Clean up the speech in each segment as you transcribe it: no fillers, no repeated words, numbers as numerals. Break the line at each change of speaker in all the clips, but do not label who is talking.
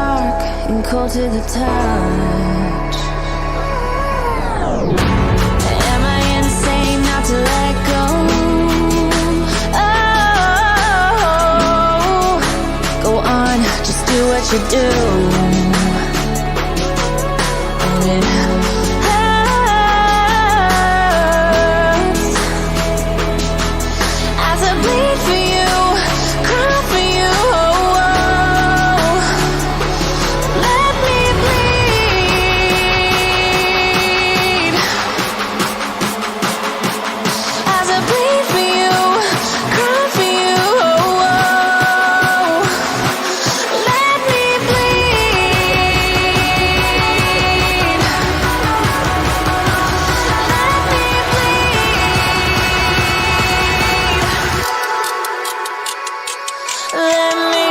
dark and cold to the touch. Am I insane not to let go? Oh, go on, just do what you do. And it hurts as I bleed for you, cry for you. Let me bleed as I bleed for you, cry for you. Let me bleed. Let me bleed. Let me.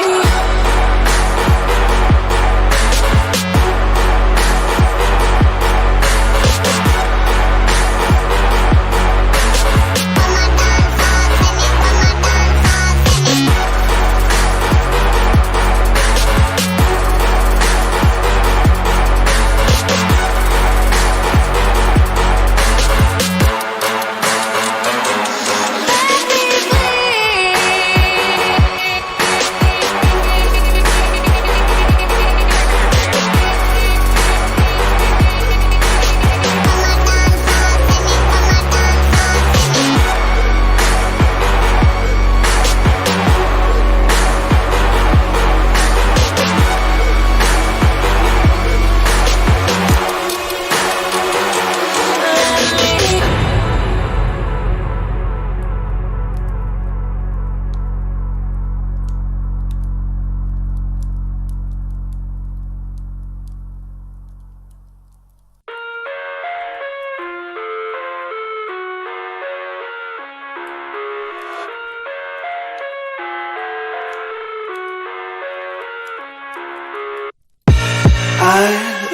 I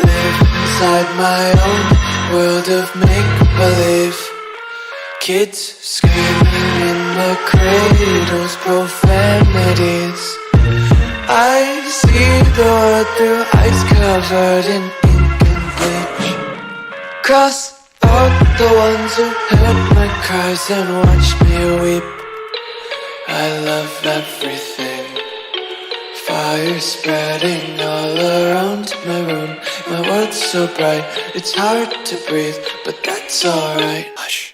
live inside my own world of make-believe. Kids screaming in the cradles, profanities. I see the world through ice covered in ink and bleach. Cross out the ones who heard my cries and watched me weep. I love everything. Fire spreading all around my room. My world's so bright, it's hard to breathe, but that's alright. Hush.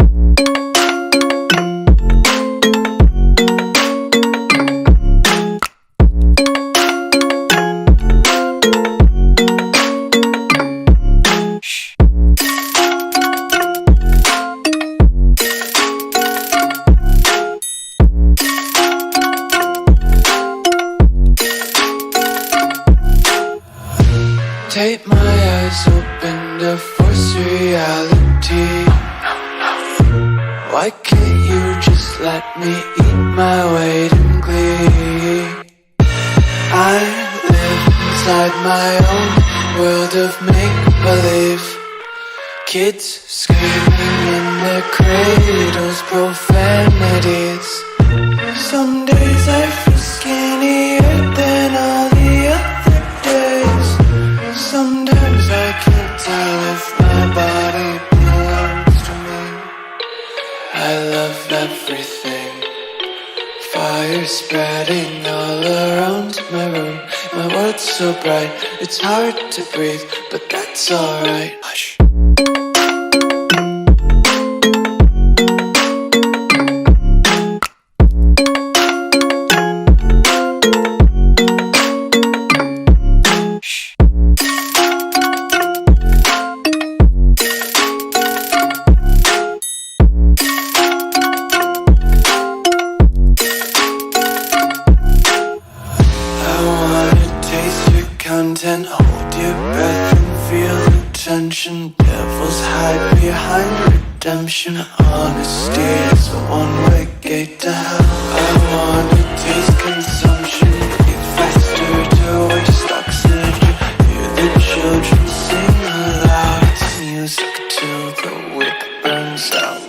Tape my eyes open to force reality. Why can't you just let me eat my weight in glee? I live inside my own world of make-believe. Kids screaming in their cradles, profanities. Some days I feel skinnier than all the other days. Sometimes I can't tell if my body belongs to me. I love everything. Fire spreading all around my room. My world's so bright, it's hard to breathe, but that's alright. Hush. Content, hold your breath and feel the tension. Devils hide behind redemption. Honesty is a one-way gate to hell. I wanna taste consumption. Breathe faster to waste oxygen. Hear the children sing aloud. It's music till the wick burns out.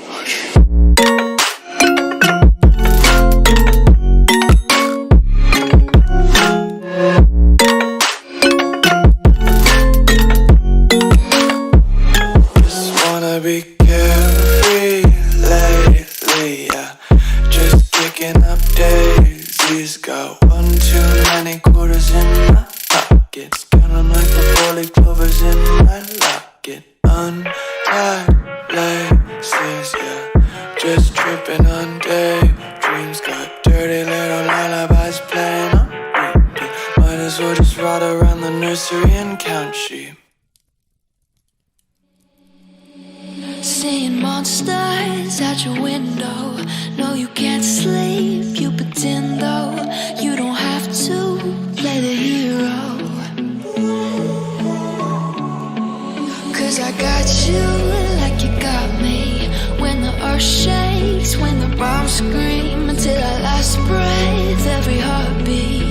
nursery and count sheep.
Seeing monsters at your window. No, you can't sleep, you pretend though. You don't have to play the hero. Cause I got you like you got me. When the earth shakes, when the bombs scream, until our last breath, every heartbeat.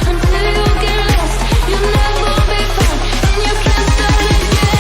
Until you get lost, you'll never be found, and you can't start again.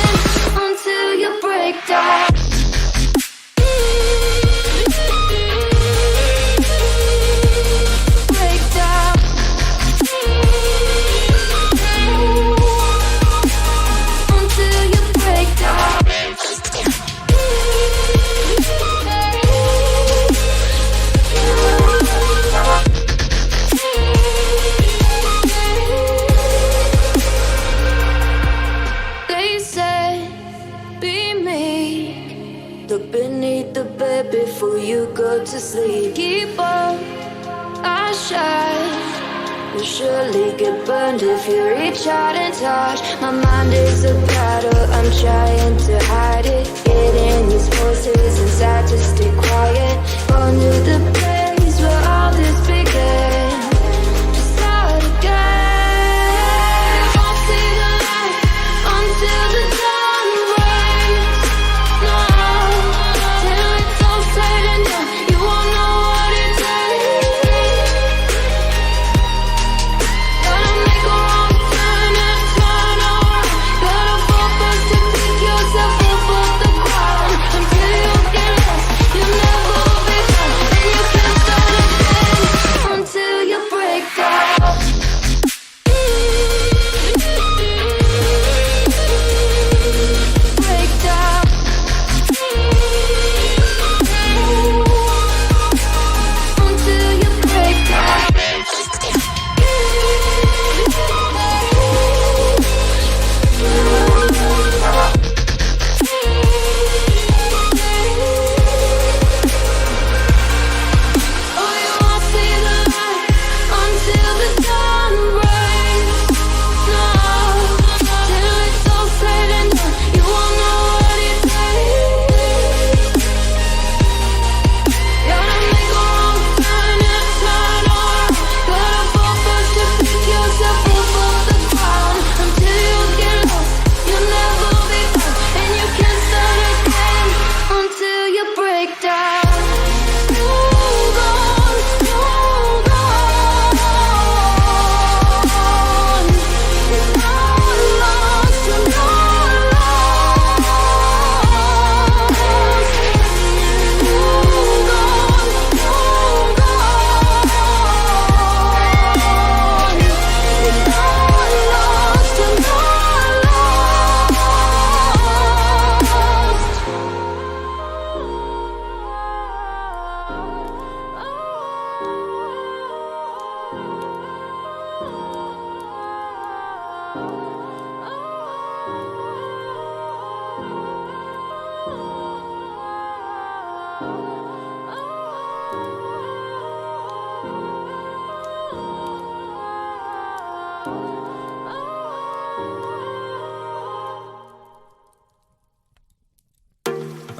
You'll surely get burned if you reach out and touch. My mind is a battle, I'm trying to hide it. Getting these voices inside to stay quiet. Going to the place where all this began. To start again. Won't see the light until the dawn breaks. No, till it's all said and done, you won't know what it takes. Gotta make a wrong turn and turn around. Gotta fall first to pick yourself up off the ground. Until you get lost, you'll never be found. And you can't start again until you break down. Break down. Until you break down. Oh, you won't see the light until the dawn breaks. No, till it's all said and done, you won't know what it takes. Gotta make a wrong turn and turn around. Gotta fall first to pick yourself up off the ground. Until you get lost, you'll never be found. And you can't start again until you break down. Hold on, hold on. You're not lost, you're not lost. Hold on, hold on. You're not lost, you're not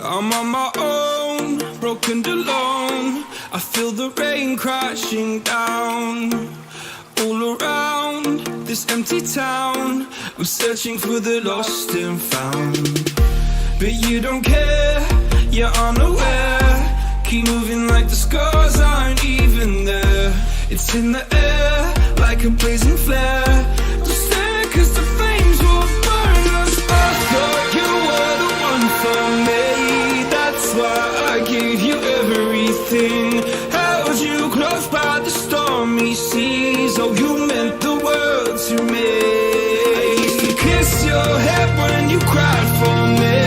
I'm on my own, broken and alone. I feel the rain crashing down all around this empty town. I'm searching for the lost and found, but you don't care, you're unaware. Keep moving like the scars aren't even there. It's in the air like a blazing flare. Just stare 'cause the flames will burn us. I thought you were the one for me. That's why I gave you everything. Held you close by the stormy seas. Oh, you meant the world to me. I used to kiss your head when you cried for me.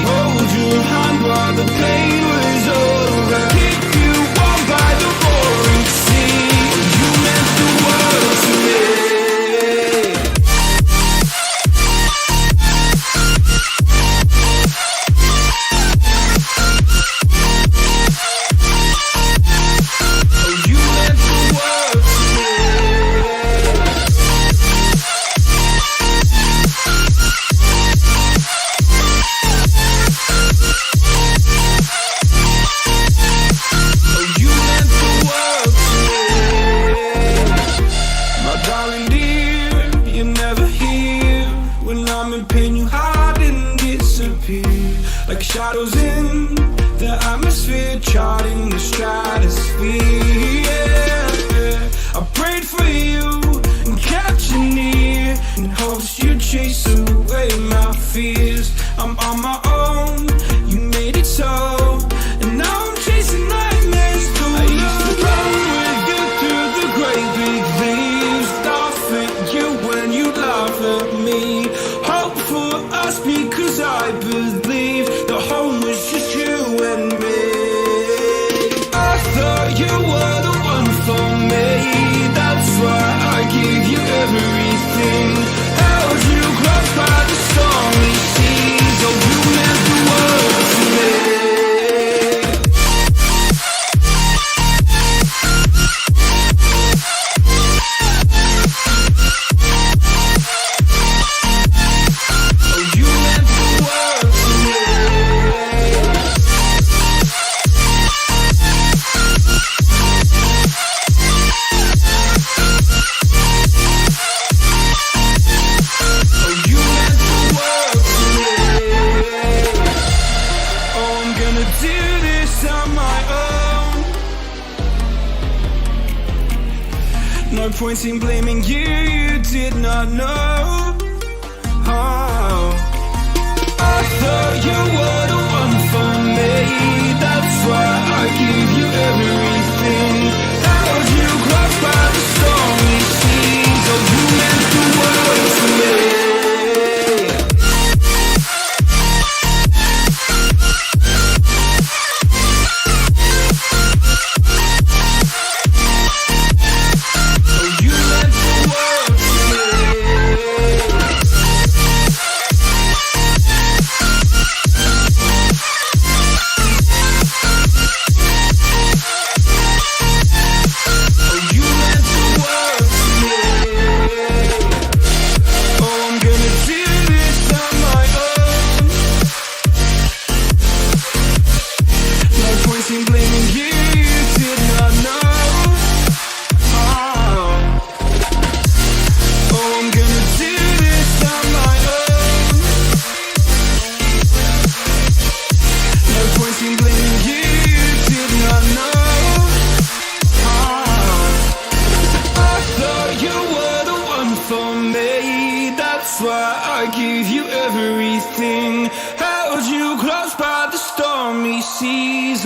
Hold your hand while the pain was over. Keep you warm by the roaring sea. Oh, you meant the world to me. Like shadows in the atmosphere, charting the stratosphere. Yeah. I prayed for you and kept you near in hopes you'd chase away my fears. I'm on my own, you made it so, and now I'm chasing nightmares too. I used to run with you through the great big leaves, laugh at you when you laugh at me. Hope for us because I believe the home was point in blaming you, you did not know. Oh, I thought you were the one for me. That's why I give you everything. Held you close by the stormy seas. Oh, you meant the world to me.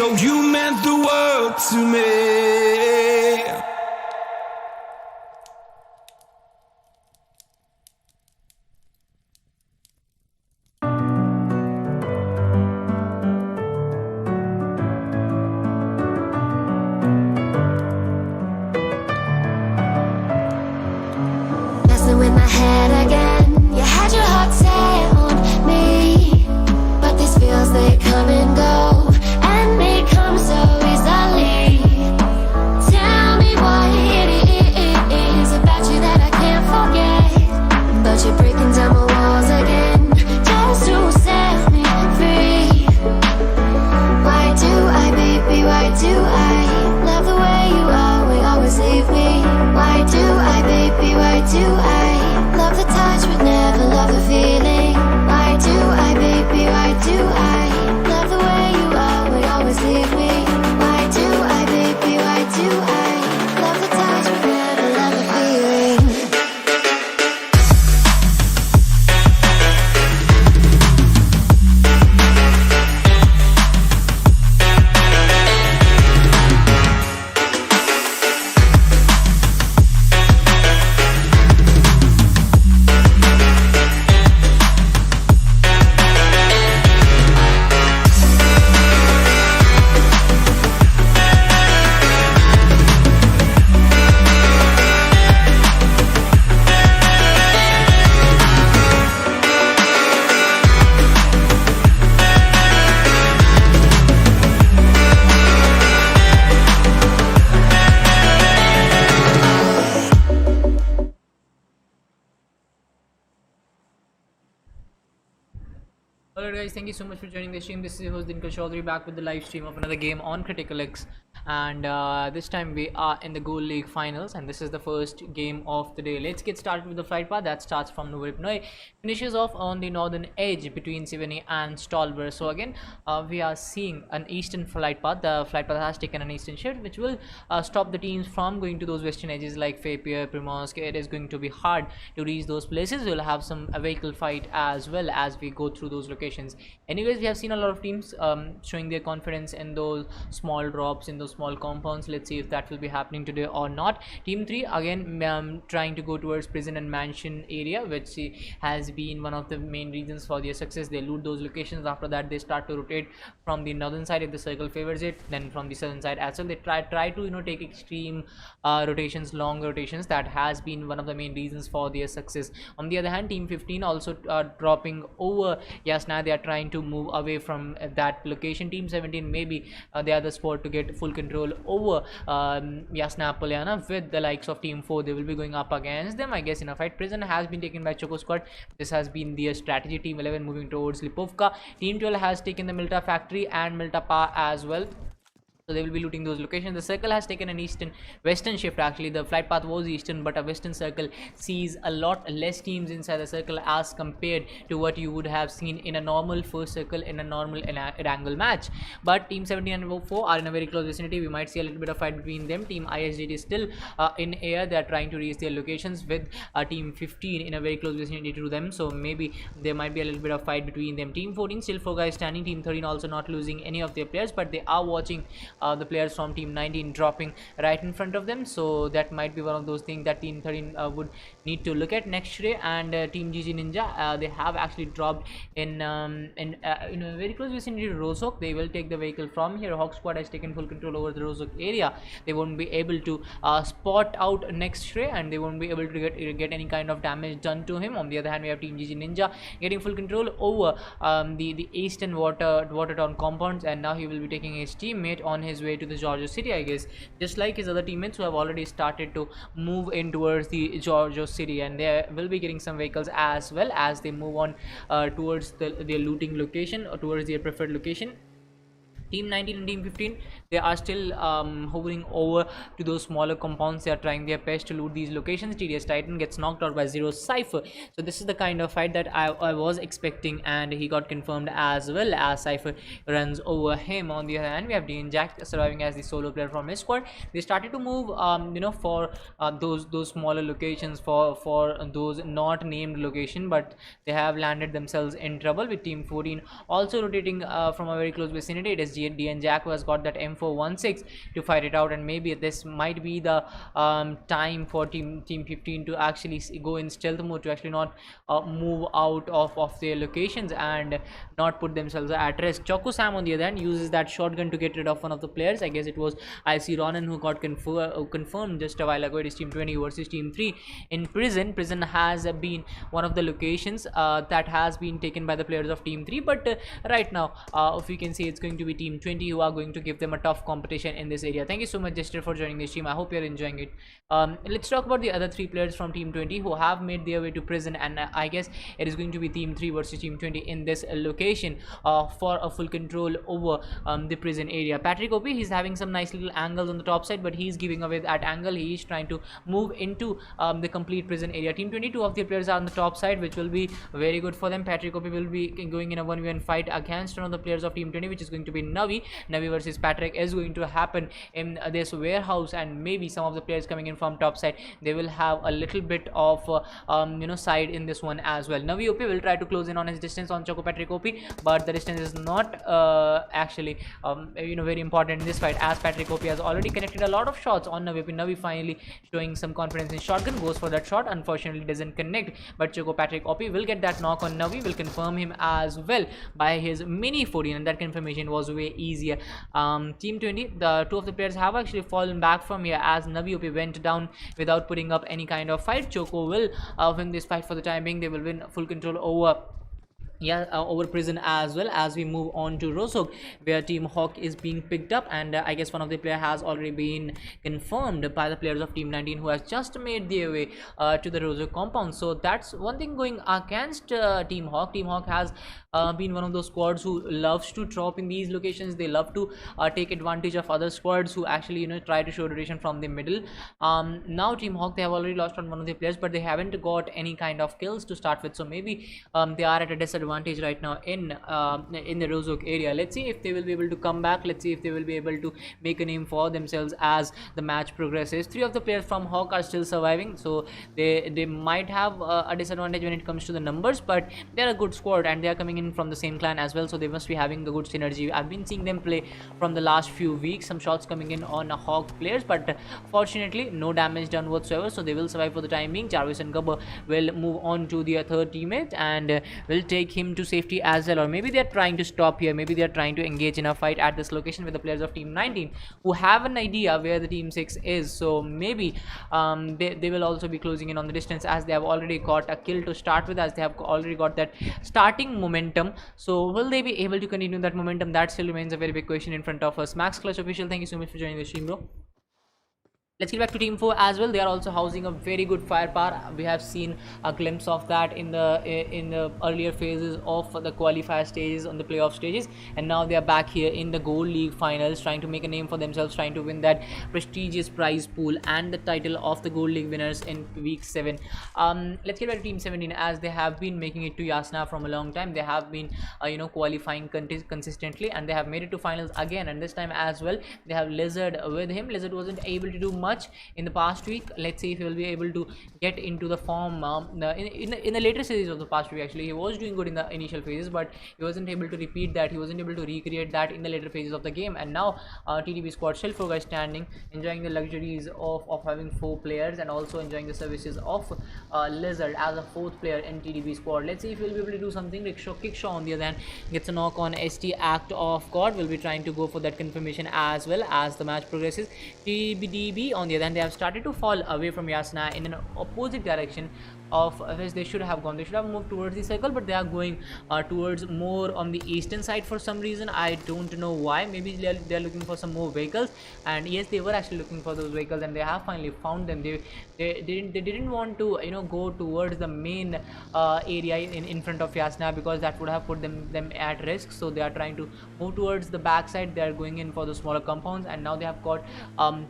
Oh, you meant the world to me.
Messing with my head again. You had your heart set on me, but these feels, they come and go. They come so easily. Tell me what it is about you that I can't forget. But you're breaking down my walls again, just to set me free. Why do I, baby, why do I love the way you are, we always leave me? Why do I, baby, why do I love the touch but never love the feeling? Why do I, baby, why do I love the way you are, we always leave me? Why do I, baby, why do I love the touch but never love the feeling?
Alright guys, thank you so much for joining the stream. This is your host Dinker Chaudhary, back with the live stream of another game on CriticalX, and this time we are in the Gold League finals, and this is the first game of the day. Let's get started with the flight path that starts from Novoripnoy, finishes off on the northern edge between Sivani and Stolber. So again, we are seeing an eastern flight path. The flight path has taken an eastern shift, which will stop the teams from going to those western edges like Fapier, Primorsk. It is going to be hard to reach those places. We'll have some vehicle fight as well as we go through those locations. Anyways, we have seen a lot of teams showing their confidence in those small drops, in those small compounds. Let's see if that will be happening today or not. Team 3 again trying to go towards prison and mansion area, which has been one of the main reasons for their success. They loot those locations. After that, they start to rotate from the northern side if the circle favors it, then from the southern side as well. They try to take extreme rotations, long rotations. That has been one of the main reasons for their success. On the other hand, team 15 also dropping over Yasna. They are trying to move away from that location. Team 17 maybe they are the spot to get full control over Yasna Poliana. With the likes of team 4, they will be going up against them, I guess, in a fight. Prison has been taken by Choco Squad. This has been their strategy. Team 11 moving towards Lipovka. Team 12 has taken the Milta factory and Milta Pa as well. so they will be looting those locations. The circle has taken an western shift. Actually, the flight path was eastern, but a western circle sees a lot less teams inside the circle as compared to what you would have seen in a normal first circle in a normal angle match. But team 17 and 4 are in a very close vicinity. We might see a little bit of fight between them. Team ISGT is still in air. They are trying to reach their locations with team 15 in a very close vicinity to them, so maybe there might be a little bit of fight between them. Team 14 still 4 guys standing. Team 13 also not losing any of their players, but they are watching the players from team 19 dropping right in front of them, so that might be one of those things that team 13 would need to look at next day. And team GG Ninja, they have actually dropped in a very close vicinity to Rozhok. They will take the vehicle from here. Hawk squad has taken full control over the Rozhok area. They won't be able to spot out next day, and they won't be able to get any kind of damage done to him. On the other hand, we have team GG Ninja getting full control over the eastern water town compounds, and now he will be taking his teammate on his way to the Georgia city, I guess, just like his other teammates who have already started to move in towards the Georgia city, and they will be getting some vehicles as well as they move on towards their looting location or towards their preferred location. Team 19 and Team 15, they are still hovering over to those smaller compounds. They are trying their best to loot these locations. TDS Titan gets knocked out by Zero Cypher. So this is the kind of fight that I was expecting, and he got confirmed as well as Cypher runs over him. On the other hand, we have Dean Jack surviving as the solo player from his squad. They started to move for those smaller locations, for those not named location, but they have landed themselves in trouble with Team 14 also rotating from a very close vicinity. It is DN Jack who has got that M416 to fight it out, and maybe this might be the time for team 15 to actually go in stealth mode, to actually not move out of their locations and not put themselves at risk. Choco Sam on the other hand uses that shotgun to get rid of one of the players. I guess it was IC Ronan who got confirmed just a while ago. It is team 20 versus team 3 in prison. Prison has been one of the locations that has been taken by the players of team 3, but right now if you can see, it's going to be team 20 who are going to give them a tough competition in this area. Thank you so much, Jester, for joining the stream. I hope you're enjoying it. Let's talk about the other 3 players from team 20 who have made their way to prison, and I guess it is going to be team 3 versus team 20 in this location for a full control over the prison area. Patrick OP, he's having some nice little angles on the top side, but he's giving away that angle. He is trying to move into the complete prison area. Team 22 of the players are on the top side, which will be very good for them. Patrick OP will be going in a 1v1 fight against one of the players of team 20, which is going to be Navi versus Patrick is going to happen in this warehouse, and maybe some of the players coming in from top side, they will have a little bit of side in this one as well. Navi OP will try to close in on his distance on Choco Patrick OP, but the distance is not actually very important in this fight, as Patrick OP has already connected a lot of shots on Navi OP. Navi finally showing some confidence in shotgun, goes for that shot, unfortunately doesn't connect, but Choco Patrick OP will get that knock on Navi, will confirm him as well by his mini 14, and that confirmation was way easier. Team 20, the 2 of the players have actually fallen back from here as Navi OP went down without putting up any kind of fight. Choco will win this fight for the time being. They will win full control over over prison, as well as we move on to Rozhok, where Team Hawk is being picked up, and I guess one of the player has already been confirmed by the players of Team 19 who has just made their way to the Rozhok compound. So that's one thing going against Team Hawk. Team Hawk has been one of those squads who loves to drop in these locations. They love to take advantage of other squads who actually try to show rotation from the middle. Now Team Hawk, they have already lost on one of the players, but they haven't got any kind of kills to start with, so maybe they are at a disadvantage right now in the Rozhok area. Let's see if they will be able to come back. Let's see if they will be able to make a name for themselves as the match progresses. 3 of the players from Hawk are still surviving, so they might have a disadvantage when it comes to the numbers, but they're a good squad and they are coming in from the same clan as well, so they must be having the good synergy. I've been seeing them play from the last few weeks, some shots coming in on Hawk players, but fortunately no damage done whatsoever, so they will survive for the time being. Jarvis and Gubber will move on to their third teammate and will take him to safety as well, or maybe they're trying to stop here, maybe they're trying to engage in a fight at this location with the players of Team 19 who have an idea where the Team 6 is, so maybe they will also be closing in on the distance, as they have already got a kill to start with, as they have already got that starting momentum. So will they be able to continue that momentum? That still remains a very big question in front of us. Max Clutch Official, thank you so much for joining the stream, bro. Let's get back to Team 4 as well. They are also housing a very good firepower. We have seen a glimpse of that in the earlier phases of the qualifier stages, on the playoff stages, and now they are back here in the Gold League finals, trying to make a name for themselves, trying to win that prestigious prize pool and the title of the Gold League winners in week 7. Let's get back to Team 17, as they have been making it to Yasna from a long time. They have been qualifying consistently, and they have made it to finals again, and this time as well they have Lizard with him. Lizard wasn't able to do much in the past week. Let's see if he will be able to get into the form in the later series of the past week. Actually, he was doing good in the initial phases, but he wasn't able to repeat that. He wasn't able to recreate that in the later phases of the game. And now TDB squad still 4 guys standing, enjoying the luxuries of having 4 players, and also enjoying the services of Lizard as a 4th player in TDB squad. Let's see if he'll be able to do something. Kickshaw on the other hand gets a knock on ST Act of God. Will be trying to go for that confirmation as well as the match progresses. TBDB on the other hand, they have started to fall away from Yasna in an opposite direction of which they should have gone. They should have moved towards the circle, but they are going towards more on the eastern side for some reason. I don't know why. Maybe they are looking for some more vehicles, and yes, they were actually looking for those vehicles, and they have finally found them. They didn't want to go towards the main area in front of Yasna, because that would have put them at risk. So they are trying to move towards the backside. They are going in for the smaller compounds, and now they have got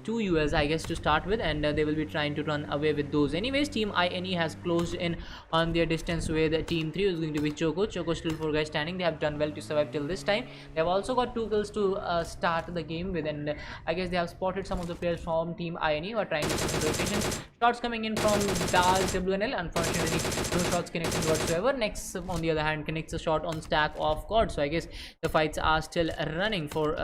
2 US I guess to start with, and they will be trying to run away with those. Anyways, Team INE has closed in on their distance with Team 3, is going to be Choco still 4 guys standing. They have done well to survive till this time. They have also got 2 kills to start the game with, and I guess they have spotted some of the players from Team INE who are trying to do some rotation. Shots coming in from Daz WNL. Unfortunately, no shots connecting whatsoever. Next, on the other hand, connects a shot on Stack of God. So I guess the fights are still running for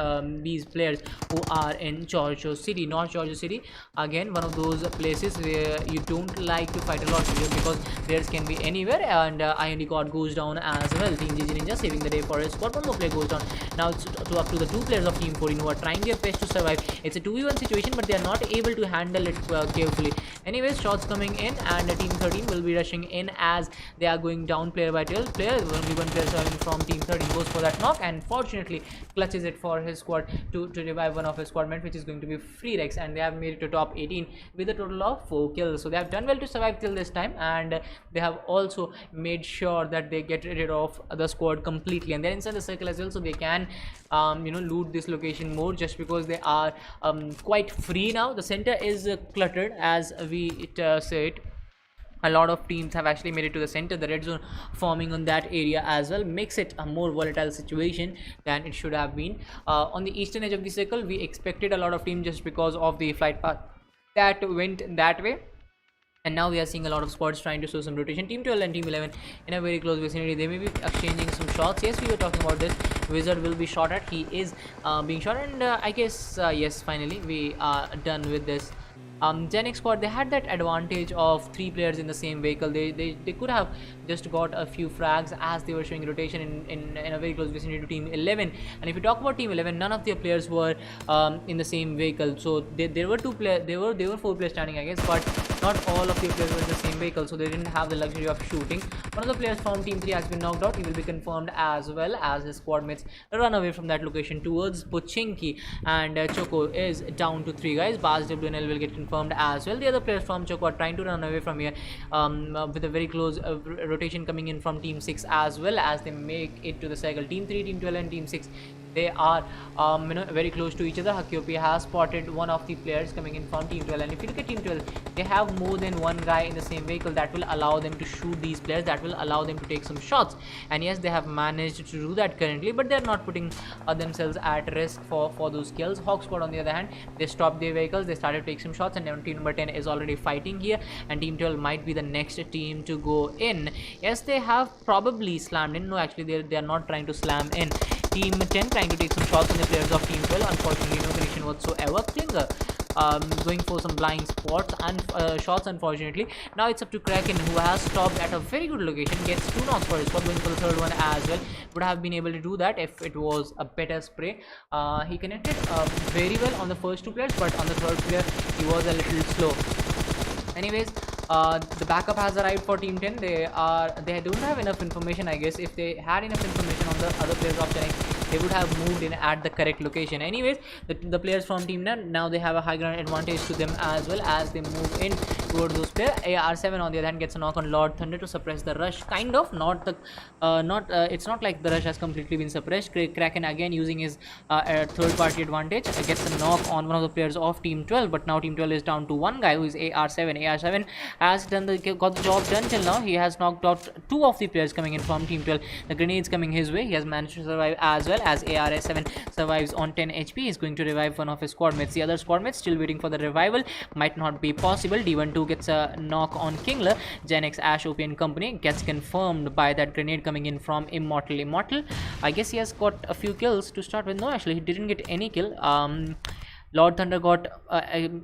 these players who are in Georgia City, North Georgia City. Again, one of those places where you don't like to fight a lot, because players can be anywhere, and IND God goes down as well. Team GG Ninja saving the day for his squad. One more player goes down. Now it's up to the 2 players of Team 14 who are trying their best to survive. It's a 2v1 situation, but they are not able to handle it carefully. Anyways, shots coming in, and Team 13 will be rushing in as they are going down player by player. Only 1 player surviving from Team 13 goes for that knock, and fortunately clutches it for his squad to revive one of his squad mates, which is going to be Free Rex, and they have made it to top 18 with a total of 4 kills. So they have done well to survive till this time, and they have also made sure that they get rid of the squad completely, and they're inside the circle as well, so they can loot this location more, just because they are quite free now. The center is cluttered, as we say it. A lot of teams have actually made it to the center. The red zone forming on that area as well makes it a more volatile situation than it should have been. On the eastern edge of the circle, we expected a lot of teams just because of the flight path that went that way, and now we are seeing a lot of squads trying to show some rotation. Team 12 and Team 11 in a very close vicinity. They may be exchanging some shots. Yes, we were talking about this. Wizard will be shot at. He is being shot, and I guess yes, finally we are done with this. Gen X squad, they had that advantage of 3 players in the same vehicle. They could have just got a few frags as they were showing rotation in a very close vicinity to Team 11. And if you talk about Team 11, none of their players were in the same vehicle. So there were 2 players, there were 4 players standing, I guess, but not all of their players were in the same vehicle, so they didn't have the luxury of shooting. One of the players from Team 3 has been knocked out. He will be confirmed, as well as his squad mates run away from that location towards Pochinki, and Choco is down to 3 guys. Baz WNL will get confirmed as well. The other players from Choco are trying to run away from here with a very close rotation coming in from Team 6 as well, as they make it to the cycle. Team 3, Team 12 and Team 6, they are very close to each other. Hakiopi has spotted one of the players coming in from Team 12, and if you look at Team 12, they have more than 1 guy in the same vehicle. That will allow them to shoot these players, that will allow them to take some shots, and yes, they have managed to do that currently, but they are not putting themselves at risk for those kills. Hawk squad, on the other hand, they stopped their vehicles, they started to take some shots, and now team number 10 is already fighting here, and Team 12 might be the next team to go in. Yes, they have probably slammed in. No, actually they are not trying to slam in. Team 10 trying to take some shots on the players of Team 12. Unfortunately, no connection whatsoever. Klinger going for some blind spots and shots, unfortunately. Now it's up to Kraken, who has stopped at a very good location, gets 2 knocks for his squad, going for the third one as well. Would have been able to do that if it was a better spray. He connected very well on the first 2 players, but on the third player he was a little slow. Anyways, the backup has arrived for Team 10. They don't have enough information, I guess. If they had enough information on the other players of Gen X, they would have moved in at the correct location. Anyways, the players from team now they have a high ground advantage to them as well as they move in toward those players. AR7 on the other hand gets a knock on Lord Thunder to suppress the rush, kind of, not the it's not like the rush has completely been suppressed. Kraken again using his third party advantage gets a knock on one of the players of team 12, but now team 12 is down to one guy who is AR7 has got the job done till now. He has knocked out two of the players coming in from team 12. The grenades coming his way, he has managed to survive as well as AR7 survives on 10 HP. He's going to revive one of his squad mates. The other squad mates still waiting for the revival, might not be possible. D12 gets a knock on Kingler. Genex, Ash, OP and company gets confirmed by that grenade coming in from Immortal. I guess he has got a few kills to start with. No, actually he didn't get any kill. Lord Thunder got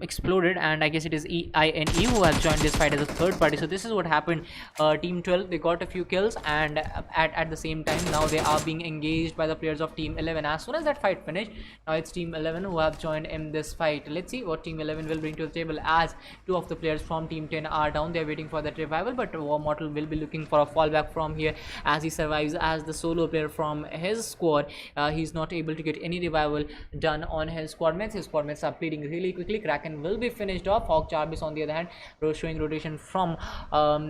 exploded, and I guess it is EINE who has joined this fight as a third party. So this is what happened. Team 12, they got a few kills, and at the same time now they are being engaged by the players of Team 11. As soon as that fight finished, now it's Team 11 who have joined in this fight. Let's see what Team 11 will bring to the table, as two of the players from Team 10 are down. They're waiting for that revival, but War Mortal will be looking for a fallback from here as he survives as the solo player from his squad. He's not able to get any revival done on his squad mates. His squad mates are bleeding really quickly. Kraken will be finished off. Hawk Jarvis on the other hand showing rotation from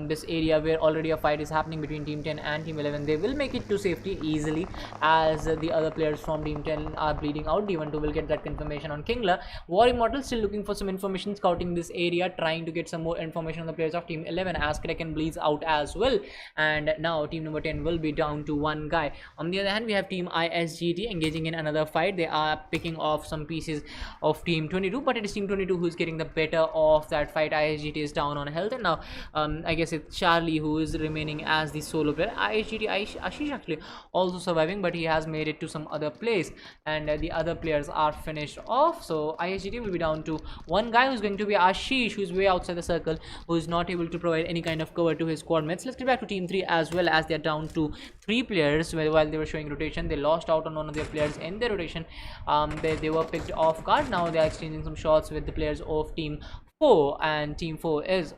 this area where already a fight is happening between Team 10 and Team 11. They will make it to safety easily as the other players from Team 10 are bleeding out. D12 will get that confirmation on Kingler. War Immortal still looking for some information, scouting this area, trying to get some more information on the players of Team 11 as Kraken bleeds out as well. And now team number 10 will be down to one guy. On the other hand, we have Team ISGT engaging in another fight. They are picking off some pieces of Team 22, but it is Team 22 who is getting the better of that fight. ISGT is down on health, and now I guess it's Charlie who is remaining as the solo player. ISGT Ashish actually also surviving, but he has made it to some other place, and the other players are finished off. So ISGT will be down to one guy who's going to be Ashish, who's way outside the circle, who is not able to provide any kind of cover to his squad mates. Let's get back to Team 3 as well, as they're down to 3 players. While they were showing rotation, they lost out on one of their players in their rotation. They were picked off guard. Now they are exchanging some shots with the players of Team 4, and Team 4 is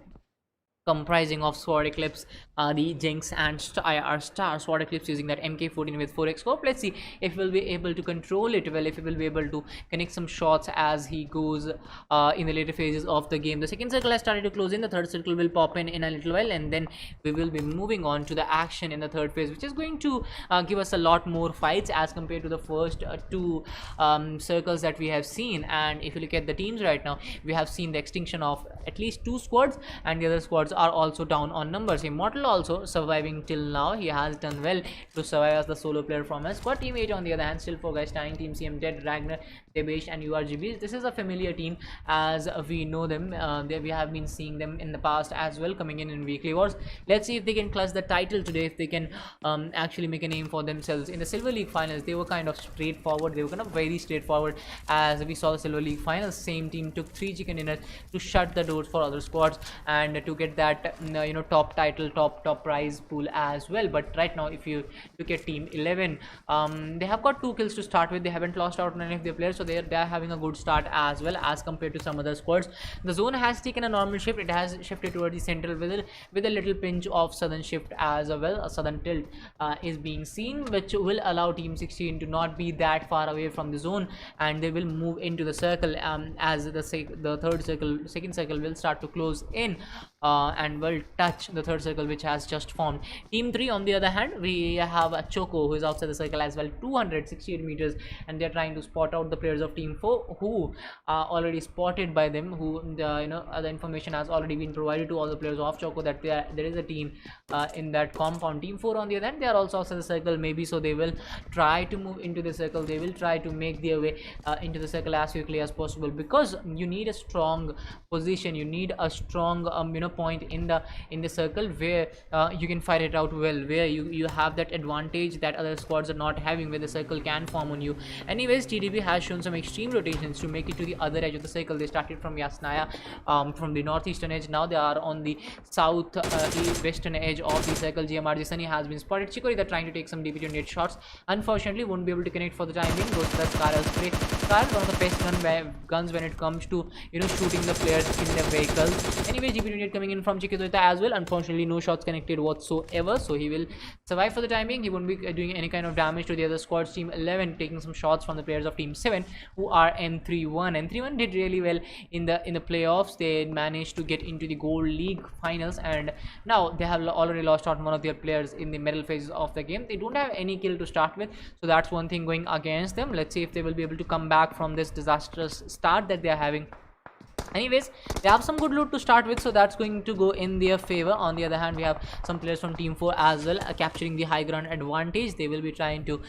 comprising of Sword Eclipse, the Jinx and IR Star. Sword Eclipse using that MK14 with 4x scope. Let's see if we'll be able to control it well, if he will be able to connect some shots as he goes in the later phases of the game. The second circle has started to close in. The third circle will pop in a little while, and then we will be moving on to the action in the third phase, which is going to give us a lot more fights as compared to the first two circles that we have seen. And if you look at the teams right now, we have seen the extinction of at least 2 squads, and the other squads are also down on numbers. Immortal also surviving till now. He has done well to survive as the solo player from us. But Team 8 on the other hand, still 4 guys dying. Team CM dead, Ragnar, Debesh and URGB. This is a familiar team as we know them. We have been seeing them in the past as well, coming in weekly wars. Let's see if they can clutch the title today, if they can actually make a name for themselves. In the Silver League finals, they were kind of straightforward. They were kind of very straightforward as we saw the Silver League finals. Same team took 3 chicken dinners to shut the doors for other squads and to get that top title, top prize pool as well. But right now, if you look at Team 11, they have got 2 kills to start with. They haven't lost out on any of their players, so they are having a good start as well as compared to some other squads. The zone has taken a normal shift. It has shifted towards the central with a little pinch of southern shift as well. A southern tilt is being seen, which will allow Team 16 to not be that far away from the zone, and they will move into the circle as the second circle will start to close in and will touch the third circle which has just formed. Team 3 on the other hand, we have a Choco who is outside the circle as well, 268 meters, and they're trying to spot out the players of Team 4 who are already spotted by them, who the information has already been provided to all the players of Choco that there is a team in that compound. Team 4 on the other hand, they are also outside the circle, maybe, so they will try to move into the circle. They will try to make their way into the circle as quickly as possible, because you need a strong position, you need a strong point in the circle where you can fight it out well, where you have that advantage that other squads are not having, where the circle can form on you. Anyways, TDB has shown some extreme rotations to make it to the other edge of the circle. They started from Yasnaya, from the northeastern edge. Now they are on the south western edge of the circle. GMRG Sunny has been spotted. Chicory, they're trying to take some DP28 shots. Unfortunately, won't be able to connect for the time being. Goes to the Scarlet spray. Scarlet, one of the best guns when it comes to shooting the players in their vehicles. Anyway, DP28 coming coming in from Chiquitita as well. Unfortunately, no shots connected whatsoever, so he will survive for the time being. He won't be doing any kind of damage to the other squads. Team 11 taking some shots from the players of Team 7, who are N31. N31 did really well in the playoffs. They managed to get into the Gold League finals, and now they have already lost out one of their players in the middle phases of the game. They don't have any kill to start with, so that's one thing going against them. Let's see if they will be able to come back from this disastrous start that they are having. Anyways, they have some good loot to start with, so that's going to go in their favor. On the other hand, we have some players from Team 4 as well, capturing the high ground advantage. They will be trying to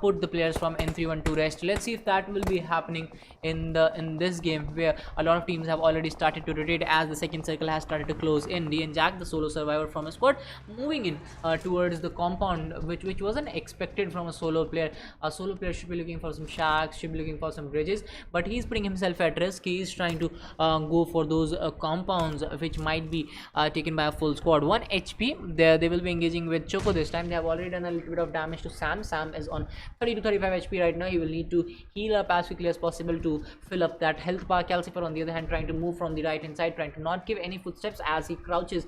put the players from N31 to rest. Let's see if that will be happening in this game, where a lot of teams have already started to rotate as the second circle has started to close in. D and Jack, the solo survivor from a squad, moving in towards the compound, which wasn't expected from a solo player. A solo player should be looking for some shacks, should be looking for some bridges, but he's putting himself at risk. He is trying to go for those compounds which might be taken by a full squad. 1 HP. They will be engaging with Choco this time. They have already done a little bit of damage to Sam. Sam is on 30 to 35 HP right now. He will need to heal up as quickly as possible to fill up that health bar. Calcifer, on the other hand, trying to move from the right hand side, trying to not give any footsteps as he crouches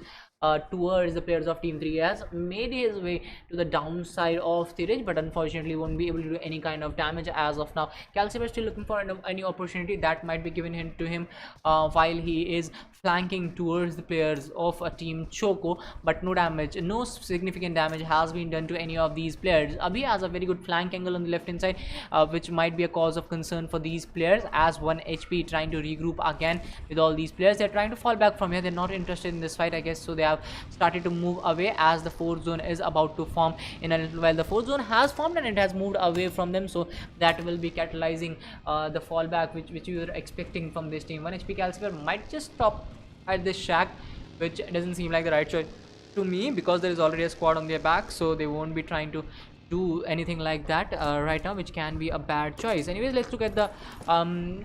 towards the players of Team 3. He has made his way to the downside of the ridge, but unfortunately won't be able to do any kind of damage as of now. Calcifer still looking for any opportunity that might be given to him while he is flanking towards the players of a Team Choco, but no damage, no significant damage has been done to any of these players. Abhi has a very good flank angle on the left hand side, which might be a cause of concern for these players, as 1 HP, trying to regroup again with all these players. They're trying to fall back from here. They're not interested in this fight, I guess, so they have started to move away as the fourth zone is about to form in a little while. The fourth zone has formed and it has moved away from them, so that will be catalyzing the fallback which we were expecting from this team. 1 HP Calcifer might just stop at this shack, which doesn't seem like the right choice to me, because there is already a squad on their back, so they won't be trying to do anything like that right now, which can be a bad choice. Anyways, let's look at the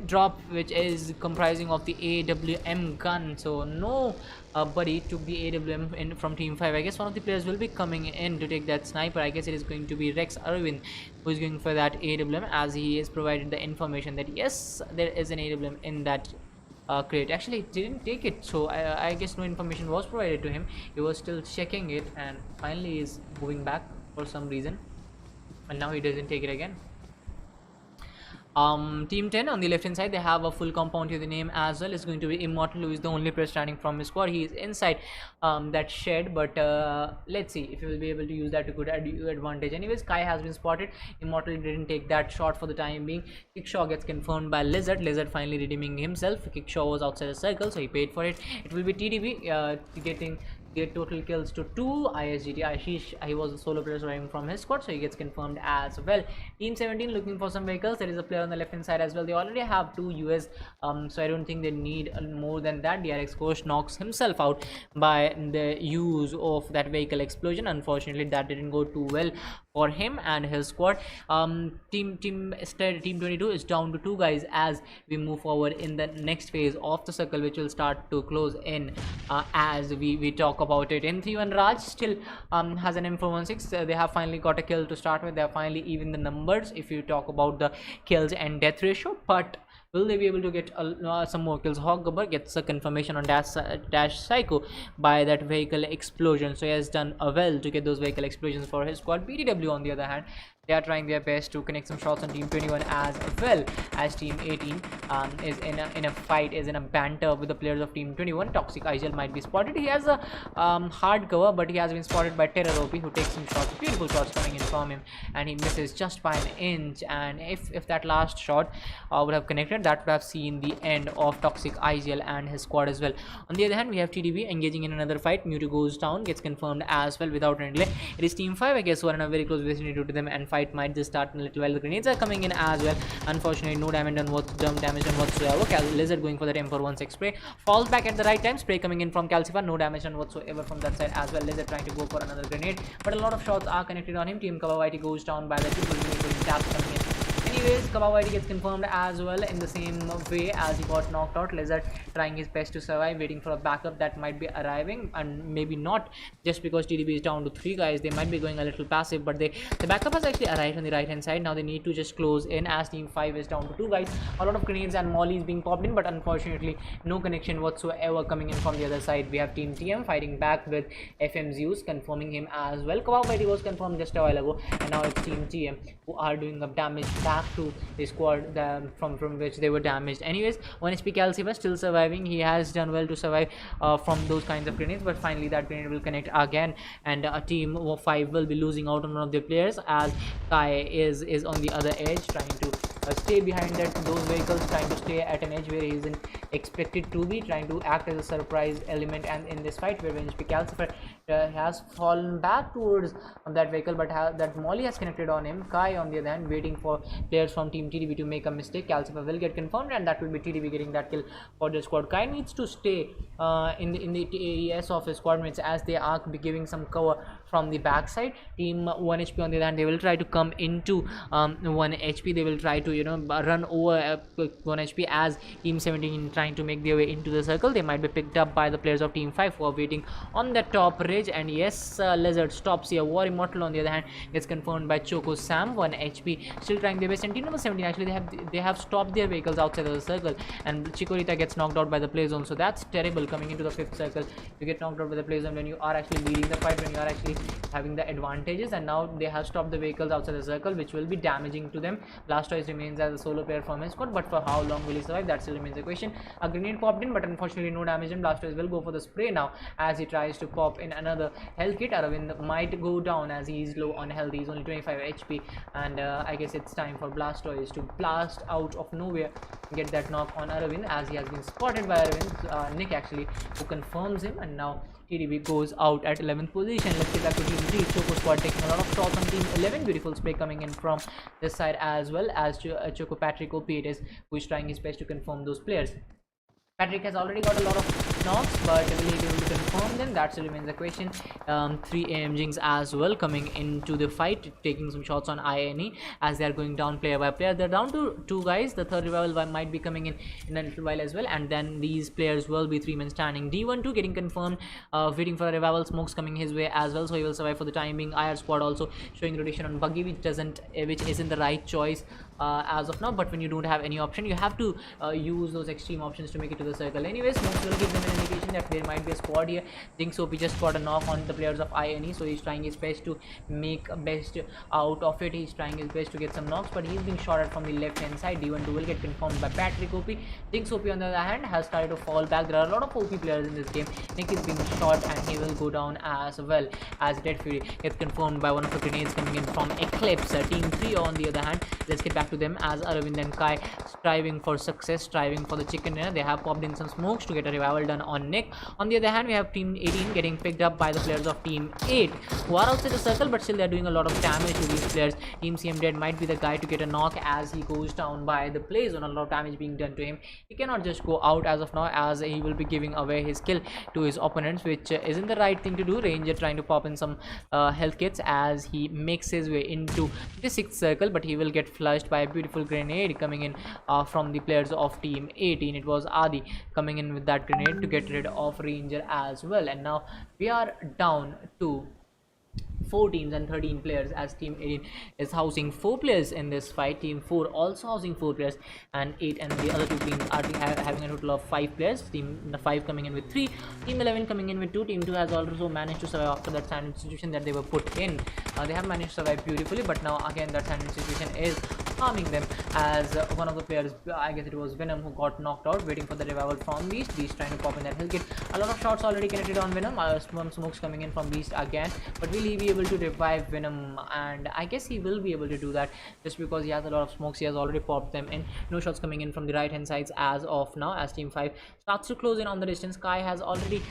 drop, which is comprising of the AWM gun. So no buddy took the AWM in from Team 5. I guess one of the players will be coming in to take that sniper. I guess it is going to be Rex Arvind who is going for that AWM, as he has provided the information that yes, there is an AWM in that crate. Actually, he didn't take it, so I guess no information was provided to him. He was still checking it, and finally is moving back for some reason, and now he doesn't take it again. Team 10 on the left hand side, they have a full compound to the name as well. It's going to be Immortal, who is the only player standing from his squad. He is inside that shed, but let's see if he will be able to use that to good advantage. Anyways, Kai has been spotted. Immortal didn't take that shot for the time being. Kickshaw gets confirmed by Lizard. Lizard finally redeeming himself. Kickshaw was outside the circle, so he paid for it. It will be TDB getting total kills to 2. ISGT Ashish, he was a solo player surviving from his squad, so he gets confirmed as well. Team 17 looking for some vehicles. There is a player on the left hand side as well. They already have 2 US, so I don't think they need more than that. DRX Ghosh knocks himself out by the use of that vehicle explosion. Unfortunately, that didn't go too well for him and his squad. Team 22 is down to 2 guys as we move forward in the next phase of the circle, which will start to close in as we talk about it. N31 Raj still has an M416. They have finally got a kill to start with. They are finally even the numbers if you talk about the kills and death ratio, but will they be able to get some more kills? Hog Gabbar gets a confirmation on Dash Psycho by that vehicle explosion, so he has done well to get those vehicle explosions for his squad. PDW on the other hand, they are trying their best to connect some shots on Team 21 as well as Team 18 is in a fight, is in a banter with the players of Team 21. Toxic Igel might be spotted. He has a hard cover, but he has been spotted by Terror OP, who takes some shots, beautiful shots coming in from him, and he misses just by an inch. And if that last shot would have connected, that would have seen the end of Toxic Igel and his squad as well. On the other hand, we have TDB engaging in another fight. Mewtwo goes down, gets confirmed as well without any delay. It is Team 5, I guess, who are in a very close vicinity to them, and fight might just start in a little while. The grenades are coming in as well. Unfortunately, no damage done whatsoever. Lizard going for that M416 spray, falls back at the right time. Spray coming in from Calcifer, no damage done whatsoever from that side as well. Lizard trying to go for another grenade, but a lot of shots are connected on him. Team Cover Whitey goes down by the 2 taps coming in. Anyways, Kabawadi gets confirmed as well in the same way as he got knocked out. Lizard trying his best to survive, waiting for a backup that might be arriving, and maybe not, just because TDB is down to 3 guys. They might be going a little passive, but the backup has actually arrived on the right hand side. Now they need to just close in as team 5 is down to 2 guys. A lot of grenades and mollies being popped in, but unfortunately no connection whatsoever coming in from the other side. We have team TM fighting back with FM Zeus, confirming him as well. Kabawadi was confirmed just a while ago, and now it's team TM who are doing up damage back to the squad from which they were damaged. Anyways, 1 HP Calcifer still surviving. He has done well to survive from those kinds of grenades, but finally that grenade will connect again, and a team of 5 will be losing out on one of their players, as Kai is on the other edge, trying to stay behind those vehicles, trying to stay at an edge where he isn't expected to be, trying to act as a surprise element. And in this fight where HP Calcifer has fallen back towards that vehicle, but that molly has connected on him. Kai on the other hand waiting for players from team TDB to make a mistake. Calcifer will get confirmed, and that will be TDB getting that kill for the squad. Kai needs to stay in the AES of his squad mates, as they are giving some cover from the backside. Team 1 HP on the other hand, they will try to come into 1 HP. They will try to run over 1 HP, as team 17 trying to make their way into the circle. They might be picked up by the players of team 5 who are waiting on the top ridge. And yes, Lizard stops here. War Immortal on the other hand gets confirmed by Choco Sam, 1 HP, still trying their best. And team number 17 actually they have stopped their vehicles outside of the circle, and Chikorita gets knocked out by the play zone. So that's terrible, coming into the 5th circle. You get knocked out by the play zone when you are actually leading the fight, when you are actually having the advantages, and now they have stopped the vehicles outside the circle, which will be damaging to them. Blastoise remains as a solo player from his squad, but for how long will he survive, that still remains a question. A grenade popped in, but unfortunately no damage, and Blastoise will go for the spray now as he tries to pop in another health kit. Aravind might go down as he is low on health. He's only 25 HP, and I guess it's time for Blastoise to blast out of nowhere, get that knock on Aravind, as he has been spotted by Aravind, Nick actually, who confirms him. And now TDB goes out at 11th position. Let's get back to team 3. Choco squad taking a lot of shots on team 11. Beautiful spray coming in from this side, as well as Choco Patrick OP it is, who is trying his best to confirm those players. Patrick has already got a lot of knocks, but will he be able to confirm them? That still remains a question. 3 AMGs as well coming into the fight, taking some shots on INE as they are going down player by player. They're down to 2 guys. The third revival might be coming in a little while as well, and then these players will be 3 men standing. D12 getting confirmed, waiting for a revival. Smokes coming his way as well, so he will survive for the time being. IR squad also showing rotation on Buggy, which isn't the right choice as of now, but when you don't have any option, you have to use those extreme options to make it to the circle. Anyways, Smokes will give them an indication that there might be a squad here. Jinx OP just got a knock on the players of INE, so he's trying his best to make best out of it. He's trying his best to get some knocks, but he's being shot at from the left hand side. D12 will get confirmed by Patrick OP. Jinx OP on the other hand has started to fall back. There are a lot of OP players in this game. Nick is being shot, and he will go down as well, as Dead Fury gets confirmed by one of the grenades coming in from Eclipse. Team 3 on the other hand, let's get back to them, as Aravind and Kai striving for success, striving for the chicken dinner. They have popped in some smokes to get a revival done on Nick. On the other hand, we have team 18 getting picked up by the players of team 8, who are outside the circle, but still they're doing a lot of damage to these players. Team CM Dead might be the guy to get a knock as he goes down by the play zone. A lot of damage being done to him. He cannot just go out as of now, as he will be giving away his kill to his opponents, which isn't the right thing to do. Ranger trying to pop in some health kits as he makes his way into the 6th circle, but he will get flushed by a beautiful grenade coming in from the players of team 18. It was Adi coming in with that grenade to get rid of Ranger as well, and now we are down to 4 teams and 13 players, as team 18 is housing 4 players in this fight. Team 4 also housing 4 players, and 8 and the other 2 teams are having a total of 5 players. Team 5 coming in with 3, team 11 coming in with 2. Team 2 has also managed to survive after that sandwich situation that they were put in. They have managed to survive beautifully, but now again that sandwich situation is harming them, as one of the players, I guess it was Venom, who got knocked out, waiting for the revival from Beast. Beast trying to pop in that health kit. A lot of shots already connected on Venom. Some smokes coming in from Beast again, but will he be able to revive Venom? And I guess he will be able to do that, just because he has a lot of smokes. He has already popped them in. No shots coming in from the right hand sides as of now, as team 5 starts to close in on the distance. Kai has already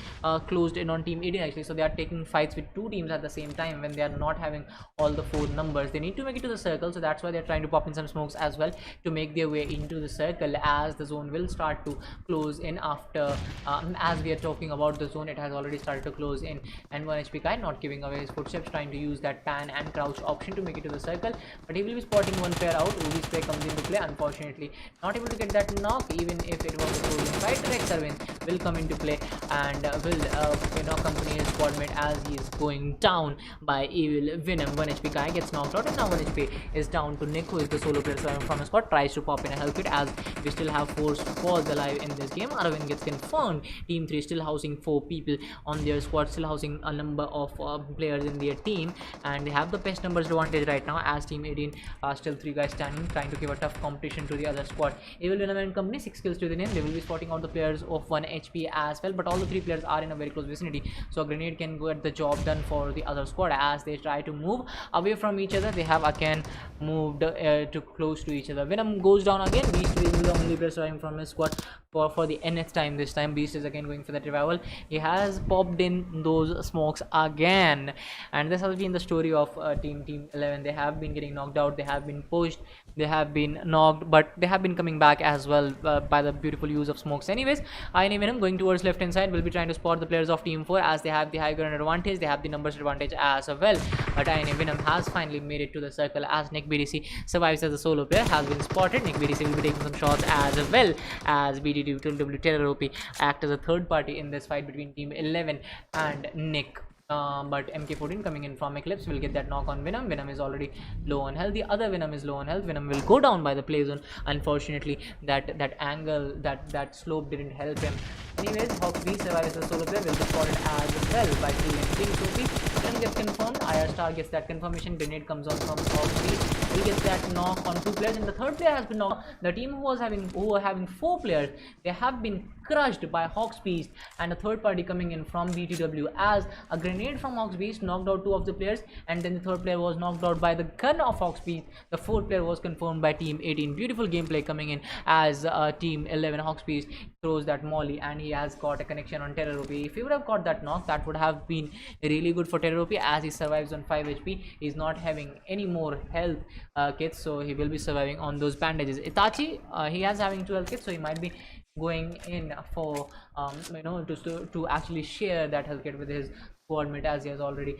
closed in on team 18 actually, so they are taking fights with 2 teams at the same time when they are not having all the 4 numbers. They need to make it to the circle, so that's why they're trying to pop in in some smokes as well to make their way into the circle, as the zone will start to close in after as we are talking about the zone, it has already started to close in, and 1 HP guy not giving away his footsteps, trying to use that pan and crouch option to make it to the circle, but he will be spotting one player out. Ubi's play comes into play, unfortunately not able to get that knock, even if it was a closing fight. Rex Arvind will come into play and will accompany his squad mate as he is going down by Evil Venom. 1 HP guy gets knocked out, and now 1 HP is down to Nick, who is the solo player from his squad, tries to pop in a health kit, as we still have 4 squads alive in this game. Arvind gets confirmed. Team 3 still housing 4 people on their squad, still housing a number of players in their team, and they have the best numbers advantage right now, as Team 18 are still 3 guys standing, trying to give a tough competition to the other squad. Evil Venom and company, 6 kills to the name. They will be spotting out the players of 1 HP as well, but all the 3 players are in a very close vicinity, so a grenade can get the job done for the other squad as they try to move away from each other. They have again moved to close to each other. Venom goes down again. Beast will be the only player surviving from his squad for the nth time. This time Beast is again going for that revival. He has popped in those smokes again, and this has been the story of team 11. They have been getting knocked out, they have been pushed, they have been knocked, but they have been coming back as well by the beautiful use of smokes. Anyways, Iron Venom going towards left hand side will be trying to spot the players of team 4, as they have the high ground advantage, they have the numbers advantage as well, but Iron Venom has finally made it to the circle, as Nick BDC survives as a solo player, has been spotted. Nick BDC will be taking some shots, as well as BDW Terror OP act as a third party in this fight between team 11 and Nick. But MK14 coming in from Eclipse will get that knock on Venom. Venom is already low on health. The other Venom is low on health. Venom will go down by the play zone. Unfortunately, that angle, that slope didn't help him. Anyways, Hawksby survives as a solo player, will be spotted as well by 3 and 3 Sophie. Venom gets confirmed. IR Star gets that confirmation. Grenade comes on from Hawksby. He gets that knock on 2 players, and the third player has been knocked. The team who were having 4 players, they have been crushed by Hawksbeast, and a third party coming in from BTW, as a grenade from Hawksbeast knocked out 2 of the players, and then the third player was knocked out by the gun of Hawksbeast. The fourth player was confirmed by team 18. Beautiful gameplay coming in, as team 11 Hawksbeast throws that molly, and he has got a connection on Terror OP. If he would have got that knock, that would have been really good for Terror OP, as he survives on 5 HP. He's not having any more health kits, so he will be surviving on those bandages. Itachi, he has having 12 kits, so he might be going in for to actually share that health kit with his squad mate, as he is already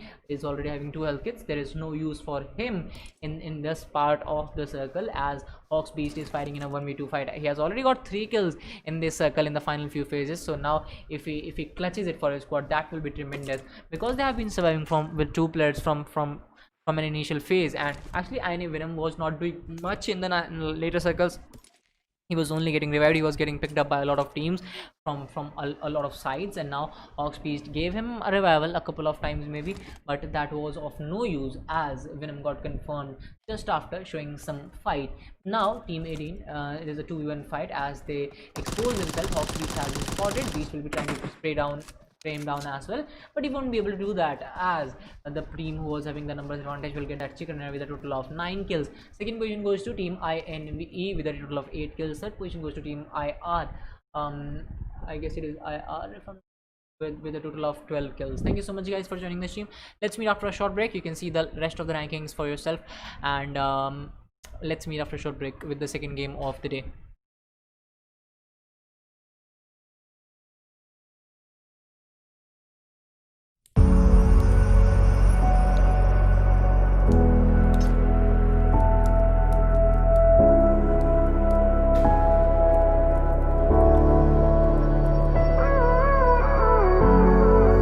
having 2 health kits. There is no use for him in this part of the circle, as Hawksbeast is fighting in a 1v2 fight. He has already got 3 kills in this circle in the final few phases, so now if he clutches it for his squad, that will be tremendous, because they have been surviving with 2 players from an initial phase. And actually Iron Venom was not doing much in the later circles. He was only getting revived, he was getting picked up by a lot of teams from a lot of sides, and now Hawksbeast gave him a revival a couple of times maybe, but that was of no use, as Venom got confirmed just after showing some fight. Now team 18, it is a 2v1 fight, as they expose themselves. Hawksbeast has been spotted. Beast will be trying to spray him down as well, but he won't be able to do that, as the team who was having the numbers advantage will get that chicken dinner with a total of 9 kills. Second position goes to team INVE with a total of 8 kills. Third position goes to team IR, I guess it is IR, if I'm with a total of 12 kills. Thank you so much guys for joining the stream. Let's meet after a short break. You can see the rest of the rankings for yourself, and let's meet after a short break with the second game of the day.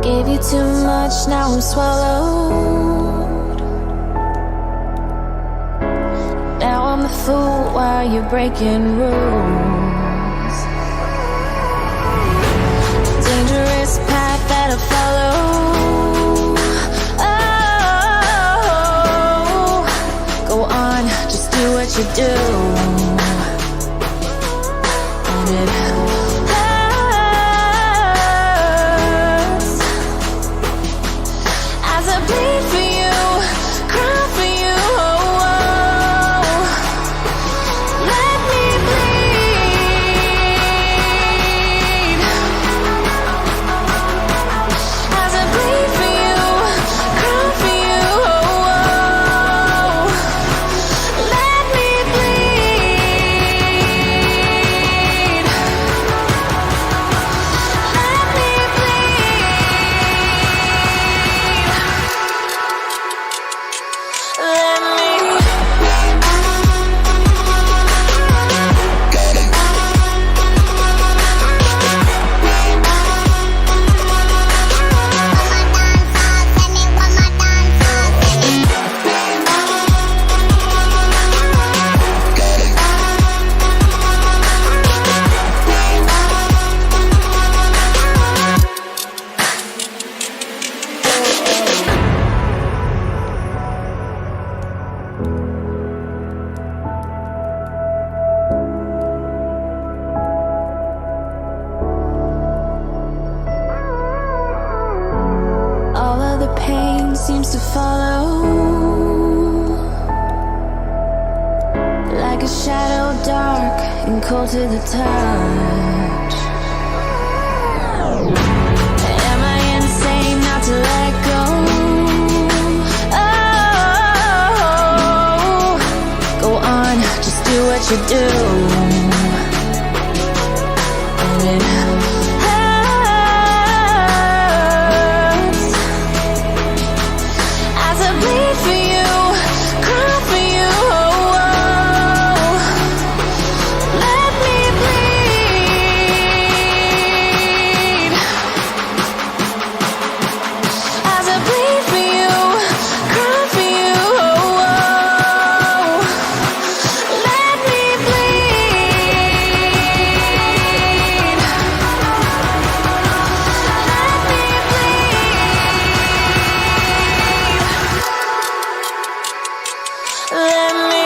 Gave you too much, now I'm swallowed. Now I'm the fool while you're breaking rules. Dangerous path that I follow. Oh, go on, just do what you do. And it bleed for you, cry for you, oh, oh. Let me bleed. As I bleed for you, cry for you, oh, oh. Let me bleed. seems to follow, like a shadow, dark and cold to the touch. Am I insane not to let go? Oh, go on, just do what you do. And it hurts as I bleed for you, cry for you. Let me bleed as I bleed for you, cry for you. Let me bleed. Let me bleed. Let me.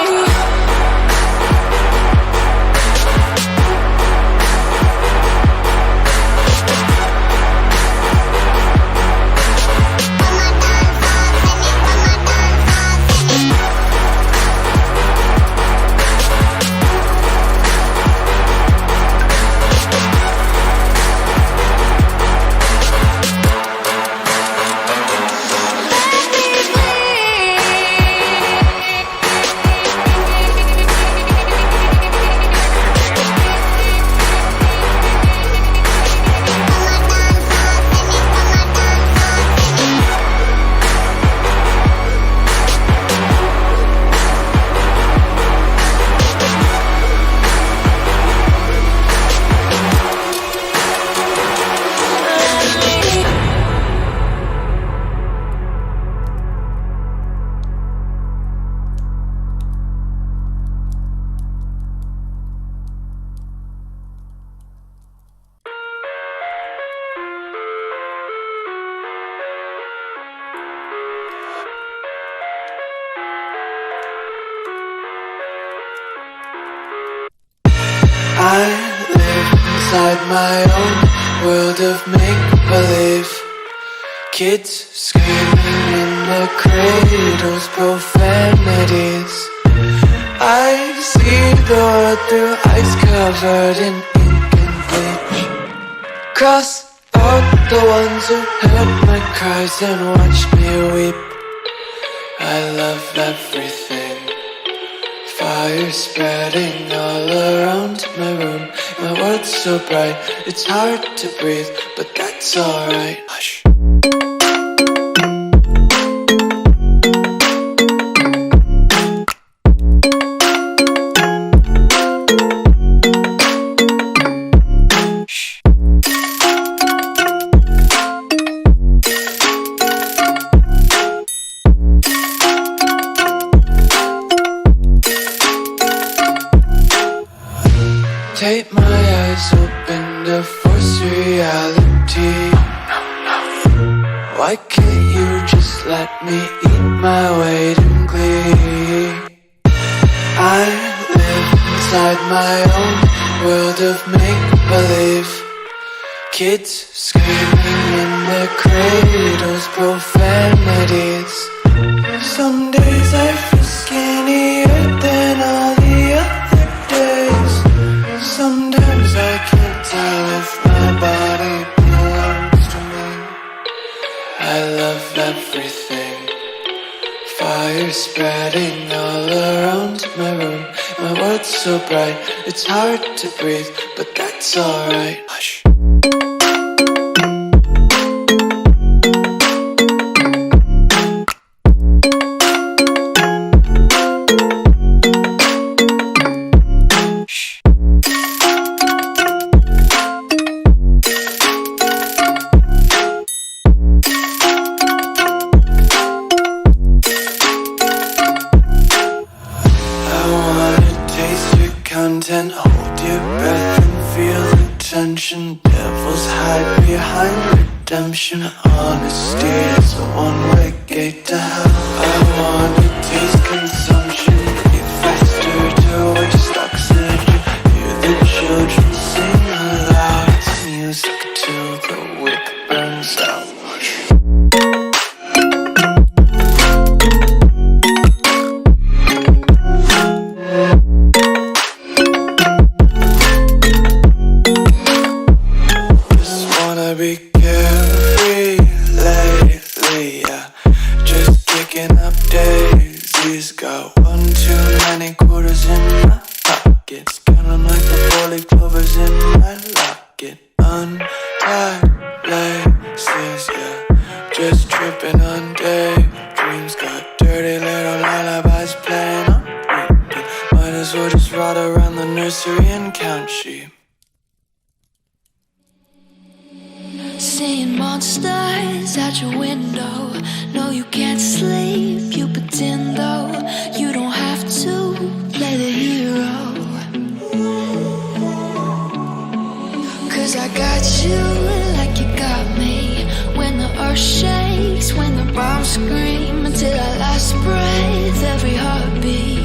I live inside my own world of make-believe. Kids screaming in their cradles, profanities. I see the world through eyes covered in ink and bleach. Cross out the ones who heard my cries and watched me weep. I love everything. Fire spreading all around my room. My world's so bright, it's hard to breathe, but that's alright. Hush. Take my eyes open to force reality. Why can't you just let me eat my weight in glee? I live inside my own world of make-believe. Kids screaming in their cradles, profanities. Some days I feel skinnier than all the other days. Sometimes I can't tell if my body belongs to me. I love everything. Fire spreading all around my room. My world's so bright, it's hard to breathe, but that's alright. Hush. Content, hold your breath and feel the tension. Devils hide behind redemption. Honesty is a one-way gate to hell. I wanna taste consumption. Breathe faster to waste oxygen. Hear the children sing aloud. It's music till the wick burns out. tripping on daydreams. Got dirty little lullabies playing on repeat. Might as well just ride around the nursery and count sheep.
Seeing monsters out your window. No, you can't sleep, you pretend though. You don't have to play the hero. Cause I got you like you got me. When the earth shakes, when the bombs scream, until our last breath, every heartbeat.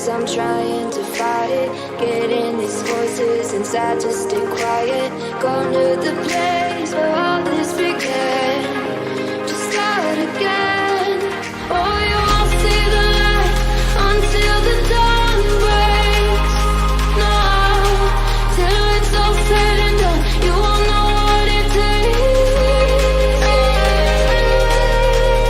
I'm trying to fight it. Getting these voices inside to stay quiet. Gone to the place where all this began. To start again. Oh, you won't see the light until the dawn breaks. No, till it's all said and done, you won't know what it takes.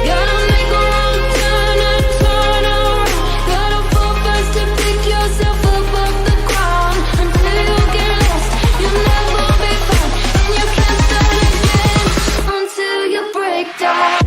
Gotta make a wrong turn and turn around. Gotta fall fast to pick yourself up off the ground. Until you get lost, you'll never be found. And you can't start again until you break down.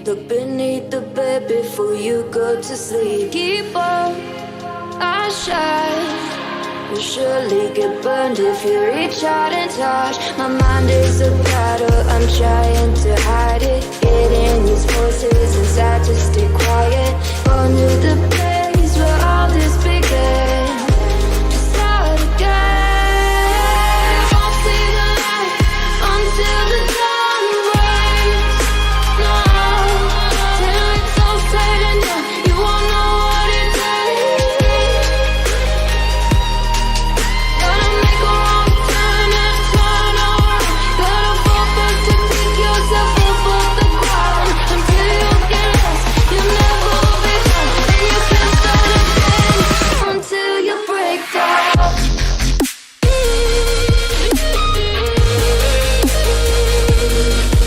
Look beneath the bed before you go to sleep. Keep on, I shine. You'll surely get burned if you reach out and touch. My mind is a battle, I'm trying to hide it. Getting these voices inside to stay quiet. Gone to the place where all this began. To start again. Won't see the light until the dawn breaks. No, till it's all said and done, you won't know what it takes. Gotta make a wrong turn and turn around. Gotta fall first to pick yourself up off the ground. Until you get lost, you'll never be found. And you can't start again until you break down.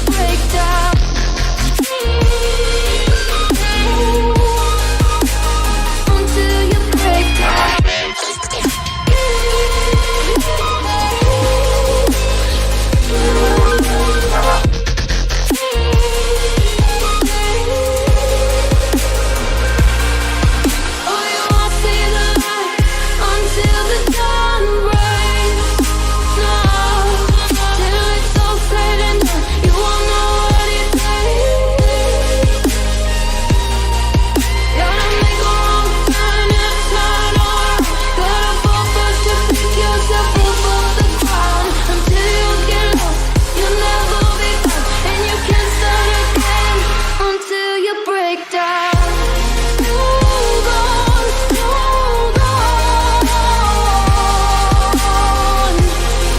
Break down. Until you break down. Oh, you won't see the light until the dawn breaks. No, till it's all said and done, you won't know what it takes. Gotta make a wrong turn and turn around. Gotta fall first to pick yourself up off the ground. Until you get lost, you'll never be found. And you can't start again until you break down. Hold on, hold on.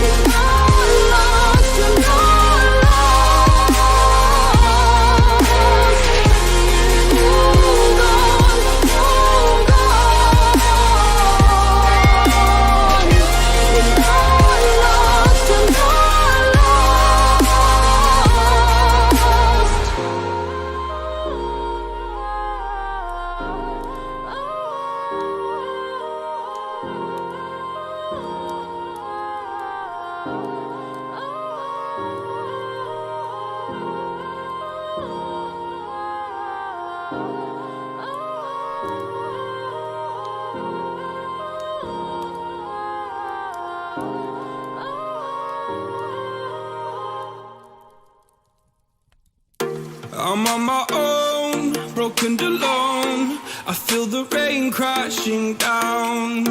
It's not lost, you're not lost. Hold on, hold on. It's not lost, you're not
I'm on my own, broken alone. I feel the rain crashing down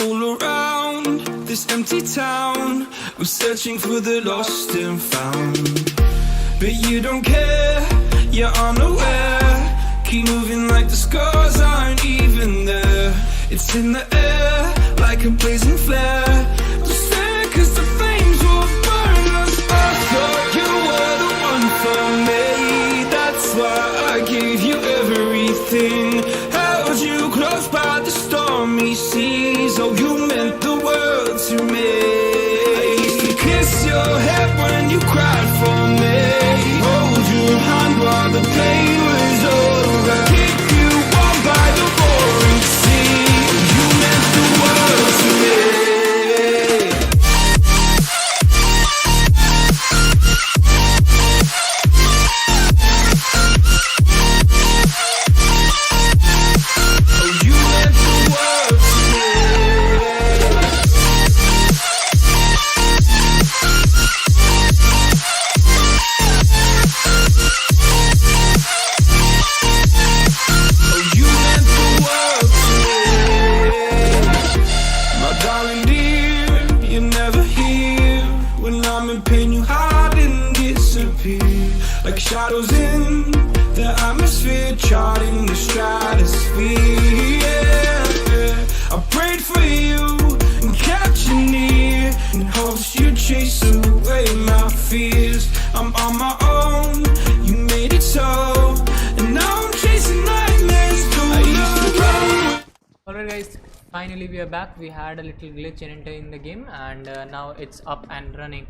all around this empty town. I'm searching for the lost and found, but you don't care, you're unaware. Keep moving like the scars aren't even there. It's in the air like a blazing flare. Just stare 'cause the flames will burn us. I thought you were the one for me. That's why I gave you everything. Held you close by the stormy seas. Oh, you meant the world to me. I used to kiss your head when you cried for me. Hold your hand while the pain was over. Keep you warm by the roaring sea. You meant the world to me. Oh, you meant the world to me. Oh, you meant the world to me. My darling dear, you're never here. When I'm in pain, you hide and disappear. Like shadows in the atmosphere, charting the stratosphere. Yeah. I prayed for you and kept you near, in hopes you'd chase away my fears. I'm on my own, you made it so, and now I'm chasing nightmares through the road.
Alright guys, finally we are back. We had a little glitch in entering the game, and now it's up and running.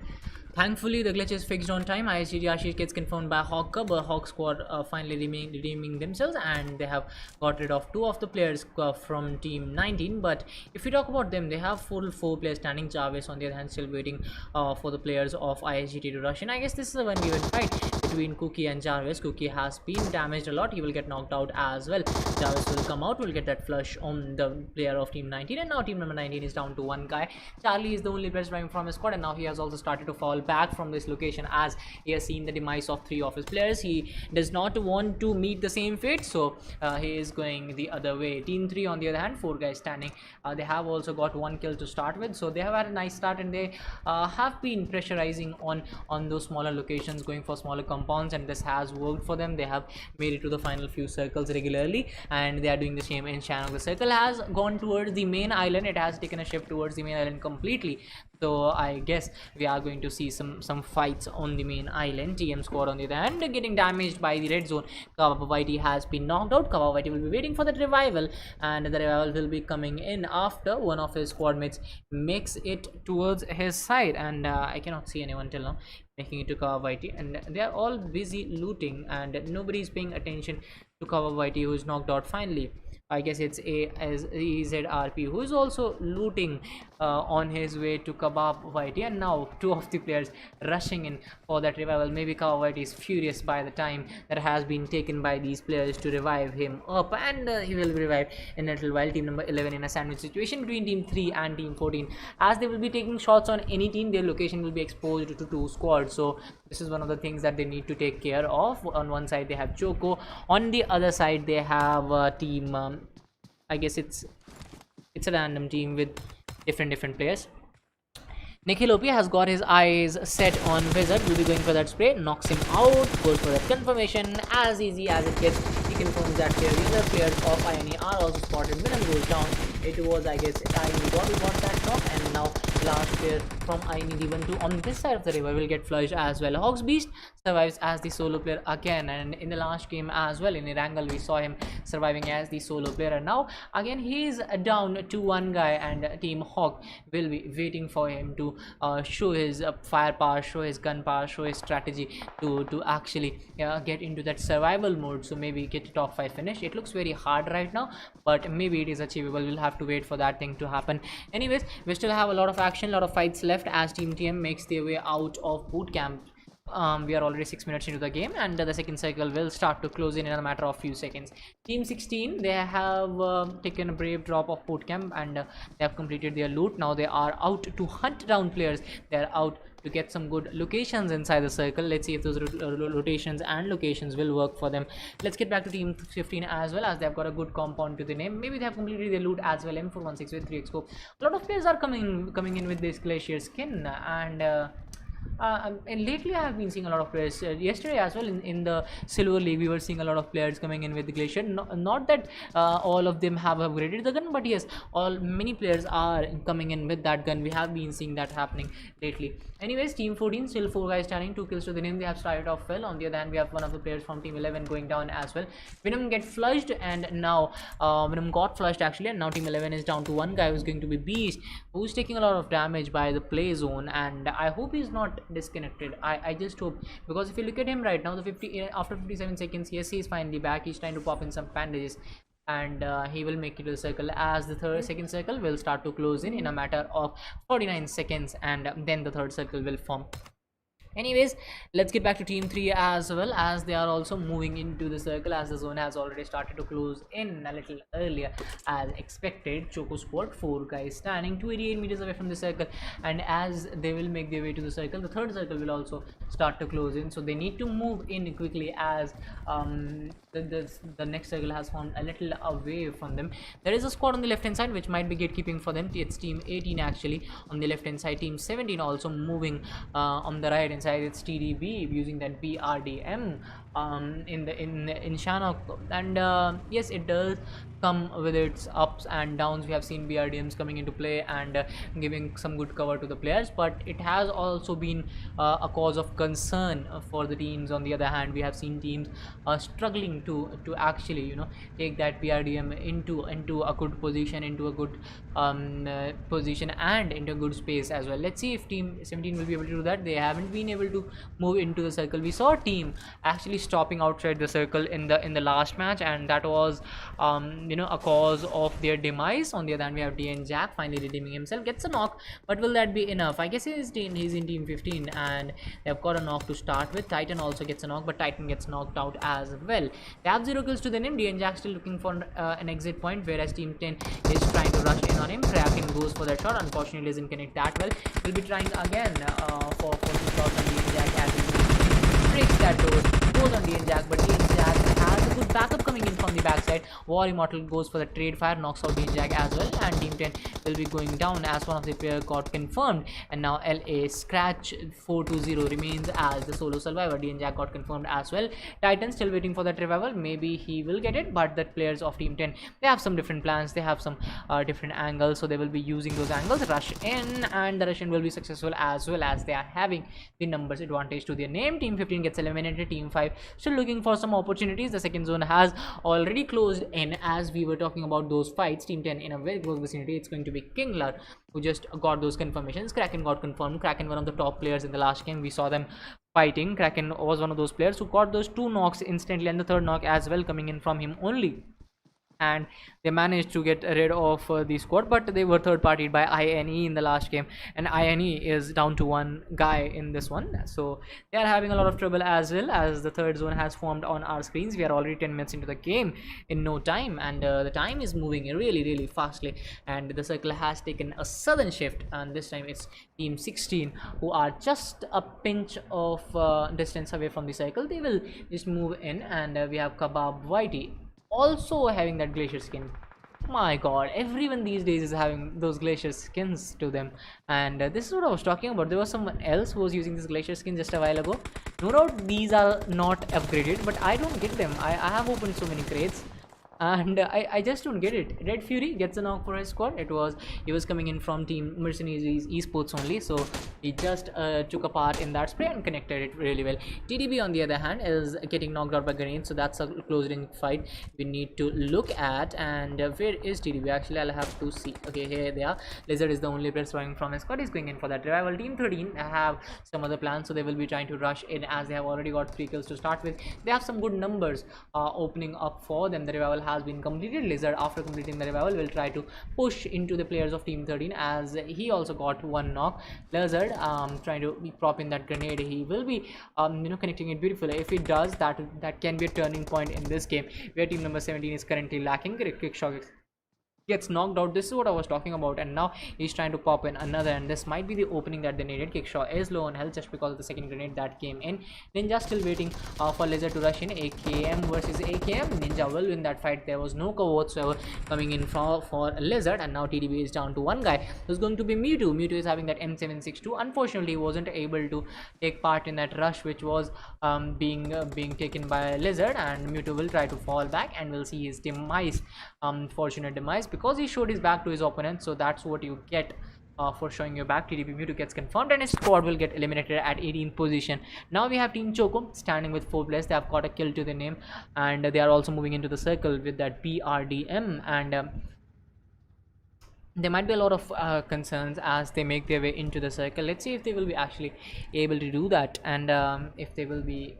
Thankfully, the glitch is fixed on time. ISGT Ashish gets confirmed by Hawk Cub. Hawk squad finally redeeming themselves, and they have got rid of 2 of the players from team 19. But if we talk about them, they have full 4 players standing. Jarvis on the other hand still waiting for the players of ISGT to rush in. I guess this is a 1v1 fight. between Cookie and Jarvis. Cookie has been damaged a lot. He will get knocked out as well. Jarvis will come out, will get that flush on the player of team 19, and now team number 19 is down to one guy. Charlie is the only player surviving from his squad, and now he has also started to fall back from this location as he has seen the demise of 3 of his players. He does not want to meet the same fate, so he is going the other way. Team 3 on the other hand, 4 guys standing. They have also got 1 kill to start with, so they have had a nice start, and they have been pressurizing on those smaller locations, going for smaller compounds, and this has worked for them. They have made it to the final few circles regularly, and they are doing the same in Shannon. The circle has gone towards the main island. It has taken a shift towards the main island completely, so I guess we are going to see some fights on the main island. TM squad on the other hand getting damaged by the red zone. Kawawiti has been knocked out. Kawawiti will be waiting for that revival, and the revival will be coming in after one of his squad mates makes it towards his side, and I cannot see anyone till now making it to Kawawiti, and they are all busy looting, and nobody is paying attention to Kawawiti, who is knocked out finally. I guess it's EZRP who is also looting on his way to Kebab Whitey, and now 2 of the players rushing in for that revival. Maybe Kebab Whitey is furious by the time that has been taken by these players to revive him up, and he will be revived in a little while. Team number 11 in a sandwich situation between team 3 and team 14, as they will be taking shots on any team. Their location will be exposed to 2 squads, so this is one of the things that they need to take care of. On one side they have Choco, on the other side they have team I guess it's a random team with different players. Nikhil OP has got his eyes set on Wizard. Will be going for that spray, knocks him out, goes for that confirmation as easy as it gets. He confirms that the other players of INE are also spotted. Venom goes down. It was, I guess, INE who got that knock, and now last player from INE D12 on this side of the river will get flushed as well. Hawks Beast survives as the solo player again, and in the last game as well in Irangal we saw him surviving as the solo player, and now again he is down to one guy, and Team Hawk will be waiting for him to show his firepower, show his gunpower, show his strategy to actually get into that survival mode, so maybe get to top 5 finish. It looks very hard right now, but maybe it is achievable. We'll have to wait for that thing to happen. Anyways, we still have a lot of action, a lot of fights left as Team TM makes their way out of boot camp. We are already 6 minutes into the game, and the second cycle will start to close in a matter of few seconds. Team 16, they have taken a brave drop of boot camp, and they have completed their loot. Now they are out to hunt down players. They are out to get some good locations inside the circle. Let's see if those rotations and locations will work for them. Let's get back to team 15 as well, as they have got a good compound to the name. Maybe they have completed their loot as well. M416 with 3x scope. A lot of players are coming in with this glacier skin, and lately I have been seeing a lot of players. Yesterday as well in the Silver League, we were seeing a lot of players coming in with the Glacier. Not that all of them have upgraded the gun, but yes, many players are coming in with that gun. We have been seeing that happening lately. Anyways, team 14 still 4 guys standing, 2 kills to the name. They have started off well. On the other hand, we have one of the players from team 11 going down as well. Venom get flushed, and now Venom got flushed actually, and now team 11 is down to one guy who's going to be Beast, who's taking a lot of damage by the play zone, and I hope he's not disconnected. I just hope, because if you look at him right now, after 57 seconds, yes, he's finally back. He's trying to pop in some bandages, and he will make it to the circle, as the second circle will start to close in a matter of 49 seconds, and then the third circle will form. Anyways, let's get back to team 3 as well, as they are also moving into the circle, as the zone has already started to close in a little earlier as expected. Choco Sport, 4 guys standing 288 meters away from the circle, and as they will make their way to the circle, the third circle will also start to close in, so they need to move in quickly, as the next circle has formed a little away from them. There is a squad on the left hand side which might be gatekeeping for them. It's team 18 actually on the left hand side. Team 17 also moving on the right hand side. It's TDB using that BRDM in Shanok, and yes, it does come with its ups and downs. We have seen BRDMs coming into play and giving some good cover to the players, but it has also been a cause of concern for the teams. On the other hand, we have seen teams struggling to actually take that BRDM into a good position, into a good position, and into a good space as well. Let's see if team 17 will be able to do that. They haven't been able to move into the circle. We saw a team actually stopping outside the circle in the last match, and that was a cause of their demise. On the other hand, we have DN Jack finally redeeming himself, gets a knock, but will that be enough? I guess he's in team 15 and they've got a knock to start with. Titan also gets a knock, but Titan gets knocked out as well. They have 0 kills to the name. DN Jack still looking for an exit point, whereas team 10 is trying to rush in on him. Kraken goes for that shot, unfortunately doesn't connect that well. We'll be trying again for the shots on DN Jack as he breaks that door, goes on DN Jack, but DN Jack has a good backup coming in from the backside. War Immortal goes for the trade fire, knocks out DN Jack as well, and team 10 will be going down as one of the players got confirmed, and now LA Scratch 420 remains as the solo survivor. DN Jack got confirmed as well. Titan still waiting for that revival, maybe he will get it, but the players of team 10, they have some different plans, they have some different angles, so they will be using those angles. Rush in, and the Russian will be successful as well, as they are having the numbers advantage to their name. Team 15 gets eliminated. Team 5 still looking for some opportunities. The second zone has already closed in, as we were talking about those fights. Team 10 in a very close vicinity. It's going to be Kingler who just got those confirmations. Kraken got confirmed. Kraken, one of the top players in the last game, we saw them fighting. Kraken was one of those players who got those 2 knocks instantly, and the third knock as well coming in from him only, and they managed to get rid of the squad, but they were third partied by INE in the last game, and INE is down to 1 guy in this one, so they are having a lot of trouble as well, as the third zone has formed on our screens. We are already 10 minutes into the game in no time, and the time is moving really fastly, and the circle has taken a sudden shift, and this time it's team 16 who are just a pinch of distance away from the circle. They will just move in, and we have Kebab Whitey also having that glacier skin. My god, everyone these days is having those glacier skins to them, and this is what I was talking about. There was someone else who was using this glacier skin just a while ago. No doubt these are not upgraded, but I don't get them. I have opened so many crates, and I just don't get it. Red Fury gets a knock for his squad. He was coming in from team Mercenaries Esports only, so he just took a part in that spray and connected it really well. TDB on the other hand is getting knocked out by grenades, so that's a close range fight we need to look at. And where is TDB? Actually, I'll have to see. Okay, here they are. Lizard is the only player surviving from his squad. He's going in for that revival. Team 13 have some other plans, so they will be trying to rush in, as they have already got 3 kills to start with. They have some good numbers opening up for them. The revival has been completed. Lizard, after completing the revival, will try to push into the players of team 13, as he also got 1 knock. Lizard trying to prop in that grenade. He will be connecting it beautifully. If he does, that can be a turning point in this game, where team number 17 is currently lacking. Quick shot gets knocked out. This is what I was talking about, and now he's trying to pop in another, and this might be the opening that they needed. Kickshaw is low on health just because of the second grenade that came in. Ninja still waiting for Lizard to rush in. AKM versus AKM. Ninja will win that fight. There was no cover whatsoever coming in for Lizard, and now TDB is down to 1 guy. There's going to be Mewtwo. Mewtwo is having that M762. Unfortunately, he wasn't able to take part in that rush which was being taken by Lizard, and Mewtwo will try to fall back, and we'll see his demise, fortunate demise, because he showed his back to his opponent. So that's what you get for showing your back. TDP Mewtwo gets confirmed, and his squad will get eliminated at 18th position. Now we have Team Choco standing with 4 players. They have got a kill to their name, and they are also moving into the circle with that PRDM, and there might be a lot of concerns as they make their way into the circle. Let's see if they will be actually able to do that, and if they will be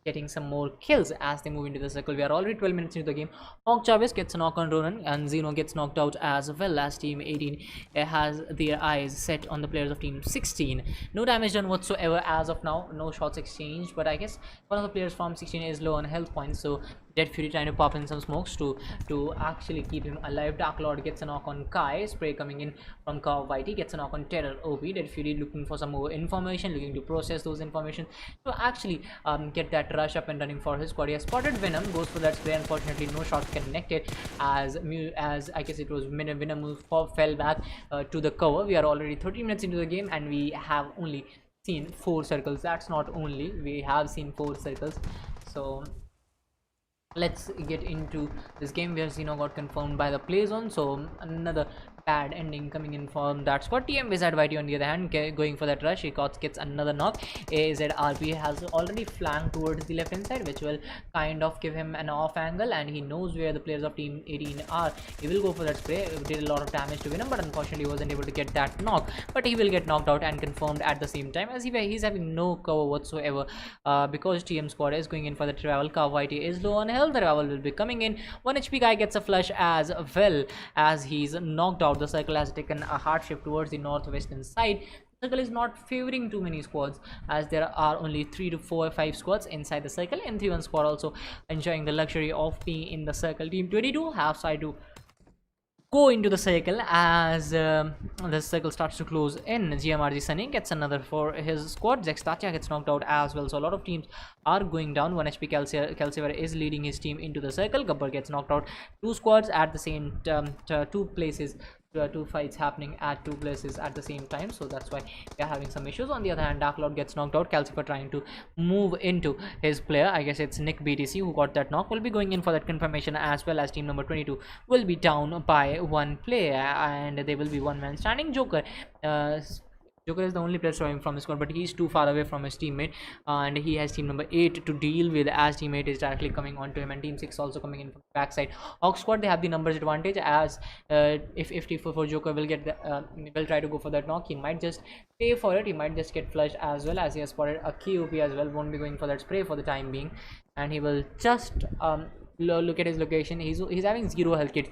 getting some more kills as they move into the circle. We are already 12 minutes into the game. Hawk Chavez gets a knock on Ronan, and Zeno gets knocked out as well, as team 18 has their eyes set on the players of team 16. No damage done whatsoever as of now, no shots exchanged, but I guess one of the players from 16 is low on health points, so Dead Fury trying to pop in some smokes to actually keep him alive. Dark Lord gets a knock on Kai. Spray coming in from Cow Whitey gets a knock on Terror OP. Dead Fury looking for some more information, looking to process those information to actually get that rush up and running for his squad. He has spotted Venom, goes for that spray. Unfortunately, no shots connected, as I guess it was Venom who fell back to the cover. We are already 30 minutes into the game, and we have only seen 4 circles. That's not only, we have seen 4 circles. So let's get into this game where Zeno got confirmed by the play zone. So another bad ending coming in from that squad. TMWW on the other hand going for that rush. He gets another knock. AZRP has already flanked towards the left hand side, which will kind of give him an off angle, and he knows where the players of team 18 are. He will go for that spray. Did a lot of damage to him, but unfortunately wasn't able to get that knock. But he will get knocked out and confirmed at the same time, as he's having no cover whatsoever, because TM squad is going in for the revival. Kawhi is low on health. The revival will be coming in. 1 HP guy gets a flush as well, as he's knocked out. The circle has taken a hard shift towards the northwestern side. The circle is not favoring too many squads, as there are only 3 to 4 or 5 squads inside the circle. M31 squad also enjoying the luxury of being in the circle. Team 22 have side to go into the circle as the circle starts to close in. GMRG Sunny gets another for his squad. Zextatia gets knocked out as well. So a lot of teams are going down. 1 HP Calcifer is leading his team into the circle. Gabbar gets knocked out. 2 squads at the same 2 places. 2 fights happening at 2 places at the same time, so that's why we are having some issues. On the other hand, Dark Lord gets knocked out. Calcifer trying to move into his player. I guess it's Nick BTC who got that knock. Will be going in for that confirmation, as well as team number 22 will be down by 1 player, and they will be 1 man standing. Joker is the only player surviving from his squad, but he's too far away from his teammate, and he has team number 8 to deal with, as teammate is directly coming onto him, and team 6 also coming in from the backside. Hawk squad, they have the numbers advantage, as if T4 Joker will get the will try to go for that knock, he might just pay for it. He might just get flushed, as well as he has spotted a KOP as well. Won't be going for that spray for the time being, and he will just look at his location. He's having 0 health kits.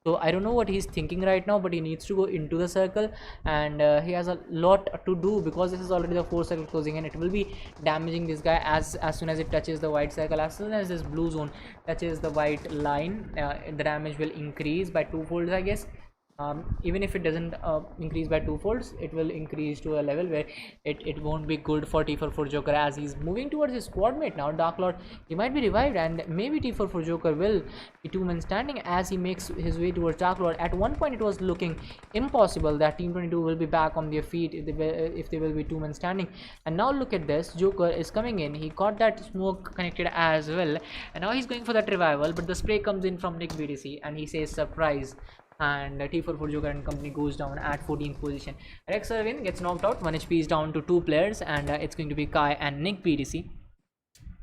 So I don't know what he's thinking right now, but he needs to go into the circle, and he has a lot to do, because this is already the 4th circle closing in. It will be damaging this guy as soon as it touches the white circle. As soon as this blue zone touches the white line, the damage will increase by 2 folds, I guess. Even if it doesn't increase by 2 folds, it will increase to a level where it won't be good for T4 Joker, as he's moving towards his squad mate now. Dark Lord, he might be revived, and maybe T4 Joker will be 2 men standing as he makes his way towards Dark Lord. At one point it was looking impossible that team 22 will be back on their feet if they will be 2 men standing, and now look at this. Joker is coming in. He got that smoke connected as well, and now he's going for that revival, but the spray comes in from Nick BDC, and he says surprise, and T4 Joker and company goes down at 14th position. Rex Irwin gets knocked out. 1 HP is down to 2 players, and it's going to be Kai and Nick BDC.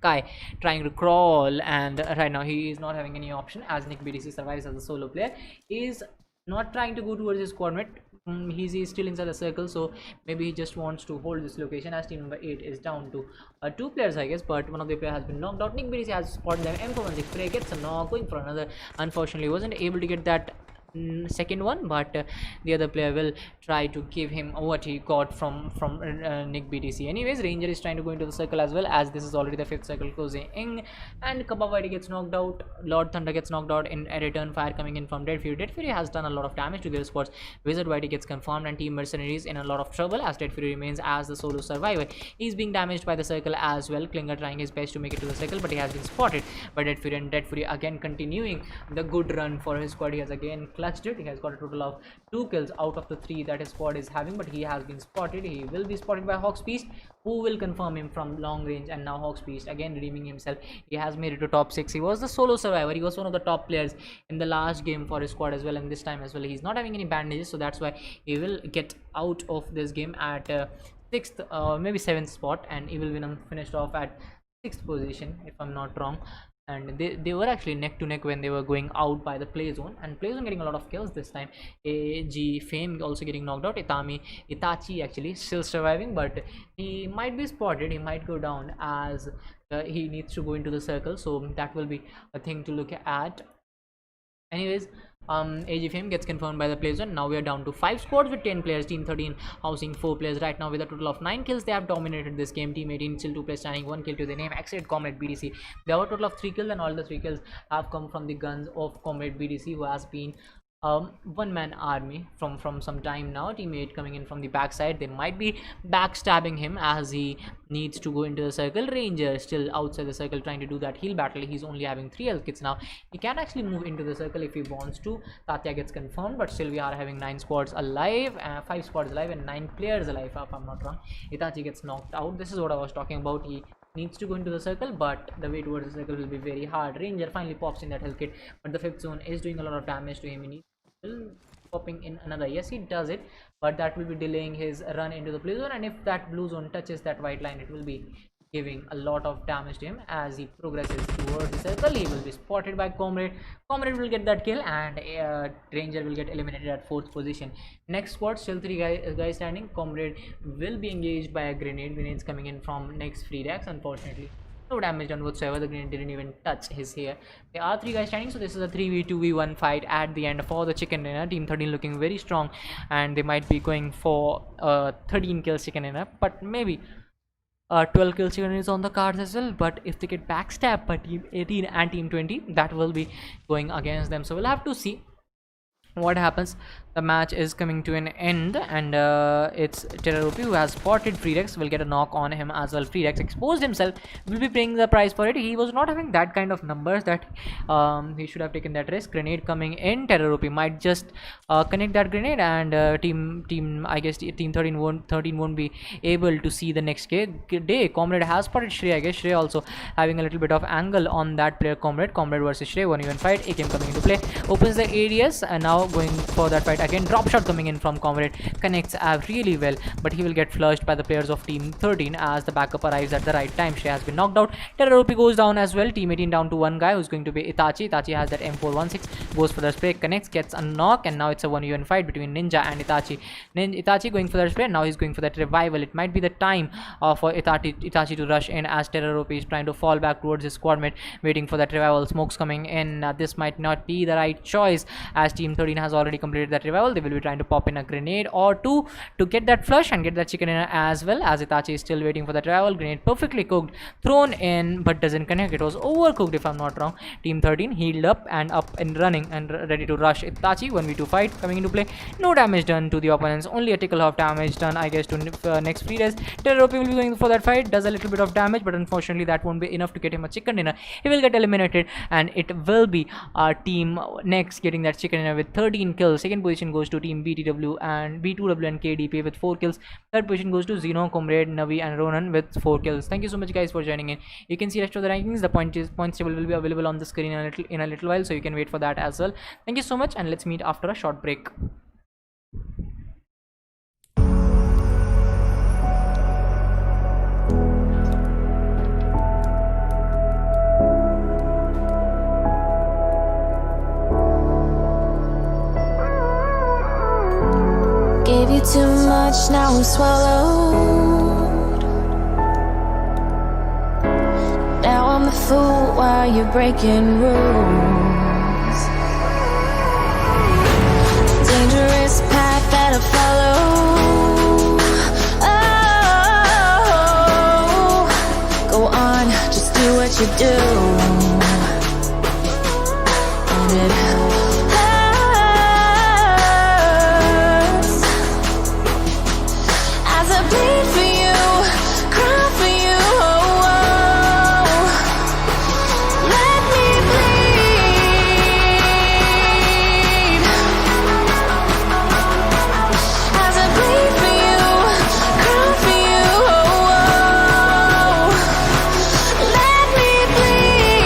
Kai trying to crawl, and right now he is not having any option, as Nick BDC survives as a solo player. He is not trying to go towards his squad mate. He's still inside the circle, so maybe he just wants to hold this location, as team number 8 is down to 2 players, I guess, but one of the players has been knocked out. Nick BDC has spotted them. M416 spray gets a knock, going for another. Unfortunately wasn't able to get that second one, but the other player will try to give him what he got from Nick BTC. Anyways, Ranger is trying to go into the circle as well, as this is already the 5th circle closing in, and Kabawadi gets knocked out. Lord Thunder gets knocked out in a return fire coming in from Dead Fury. Dead Fury has done a lot of damage to their squads. Wizard Whitey gets confirmed, and Team Mercenaries in a lot of trouble, as Dead Fury remains as the solo survivor. He's being damaged by the circle as well. Klinger trying his best to make it to the circle, but he has been spotted by Dead Fury, and Dead Fury again continuing the good run for his squad. He has again clutched it. He has got a total of 2 kills out of the 3 that his squad is having, but he has been spotted. He will be spotted by Hawk's Beast, who will confirm him from long range, and now Hawk's Beast again redeeming himself. He has made it to top 6. He was the solo survivor. He was one of the top players in the last game for his squad as well, and this time as well he's not having any bandages, so that's why he will get out of this game at 6th maybe 7th spot, and he will be finished off at 6th position if I'm not wrong. And they were actually neck to neck when they were going out by the play zone, and play zone getting a lot of kills this time. AG Fame also getting knocked out. Itachi actually still surviving, but he might be spotted. He might go down, as he needs to go into the circle, so that will be a thing to look at. Anyways, AG Fame gets confirmed by the play zone. Now we are down to 5 squads with 10 players. Team 13 housing 4 players right now with a total of 9 kills. They have dominated this game. Team 18 still 2 players standing, 1 kill to the name. Exit Comrade BDC. They have a total of 3 kills, and all the 3 kills have come from the guns of Comrade BDC, who has been one-man army from some time now. Teammate coming in from the backside. They might be backstabbing him, as he needs to go into the circle. Ranger still outside the circle trying to do that heal battle. He's only having 3 health kits now. He can actually move into the circle if he wants to. Tatya gets confirmed, but still we are having 9 squads alive, 5 squads alive, and 9 players alive, if I'm not wrong. Itachi gets knocked out. This is what I was talking about. He needs to go into the circle, but the way towards the circle will be very hard. Ranger finally pops in that health kit, but the 5th zone is doing a lot of damage to him. He needs popping in another. Yes, he does it, but that will be delaying his run into the blue zone, and if that blue zone touches that white line, it will be giving a lot of damage to him. As he progresses towards the circle, he will be spotted by Comrade. Comrade will get that kill, and Ranger will get eliminated at 4th position. Next squad, still 3 guys standing. Comrade will be engaged by a grenade. Grenades coming in from next free decks. Unfortunately, no damage done whatsoever. The grenade didn't even touch his hair. There are 3 guys standing, so this is a 3v2v1 fight at the end for the chicken dinner. Team 13 looking very strong, and they might be going for 13 kills chicken dinner, but maybe 12 kills chicken is on the cards as well. But if they get backstabbed by team 18 and team 20, that will be going against them, so we'll have to see what happens. The match is coming to an end, and it's Terraropi who has spotted Freedex. Will get a knock on him as well. Freedex exposed himself, will be paying the price for it. He was not having that kind of numbers that he should have taken that risk. Grenade coming in. Terraropi might just connect that grenade, and I guess team 13 won't be able to see the next day. Comrade has spotted Shrey. I guess Shrey also having a little bit of angle on that player. Comrade versus Shrey, 1v1 fight. AKM coming into play, opens the ADS, and now going for that fight again. Drop shot coming in from Comrade, connects really well, but he will get flushed by the players of team 13 as the backup arrives at the right time. She has been knocked out. Terraropi goes down as well. Team 18 down to 1 guy who's going to be Itachi. Itachi has that M416, goes for the spray, connects, gets a knock, and now it's a 1v1 fight between Ninja and Itachi. Itachi going for that spray, now he's going for that revival. It might be the time for Itachi to rush in, as Terraropi is trying to fall back towards his squad mate, waiting for that revival. Smokes coming in. This might not be the right choice, as team 13 has already completed that revival. They will be trying to pop in a grenade or two to get that flush and get that chicken in as well, as Itachi is still waiting for that revival. Grenade perfectly cooked, thrown in, but doesn't connect. It was overcooked if I'm not wrong. Team 13 healed up and running and ready to rush Itachi. 1v2 fight coming into play. No damage done to the opponents, only a tickle of damage done, I guess, to next free res. Terraropi will be going for that fight, does a little bit of damage, but unfortunately that won't be enough to get him a chicken dinner. He will get eliminated, and it will be our team next getting that chicken dinner with 13 kills. Second position goes to team B2W and KDP with 4 kills. Third position goes to Zeno, Comrade, Navi and Ronan with 4 kills. Thank you so much guys for joining in. You can see rest of the rankings. The points table will be available on the screen in a little while, so you can wait for that as well. Thank you so much, and let's meet after a short break.
Gave you too much, now I'm swallowed. Now I'm the fool while you're breaking rules. Dangerous path that I follow. Oh, go on, just do what you do. And it bleed for you, cry for you, oh, oh. Let me bleed. As I bleed for you, cry for you, oh, oh. Let me bleed. Let me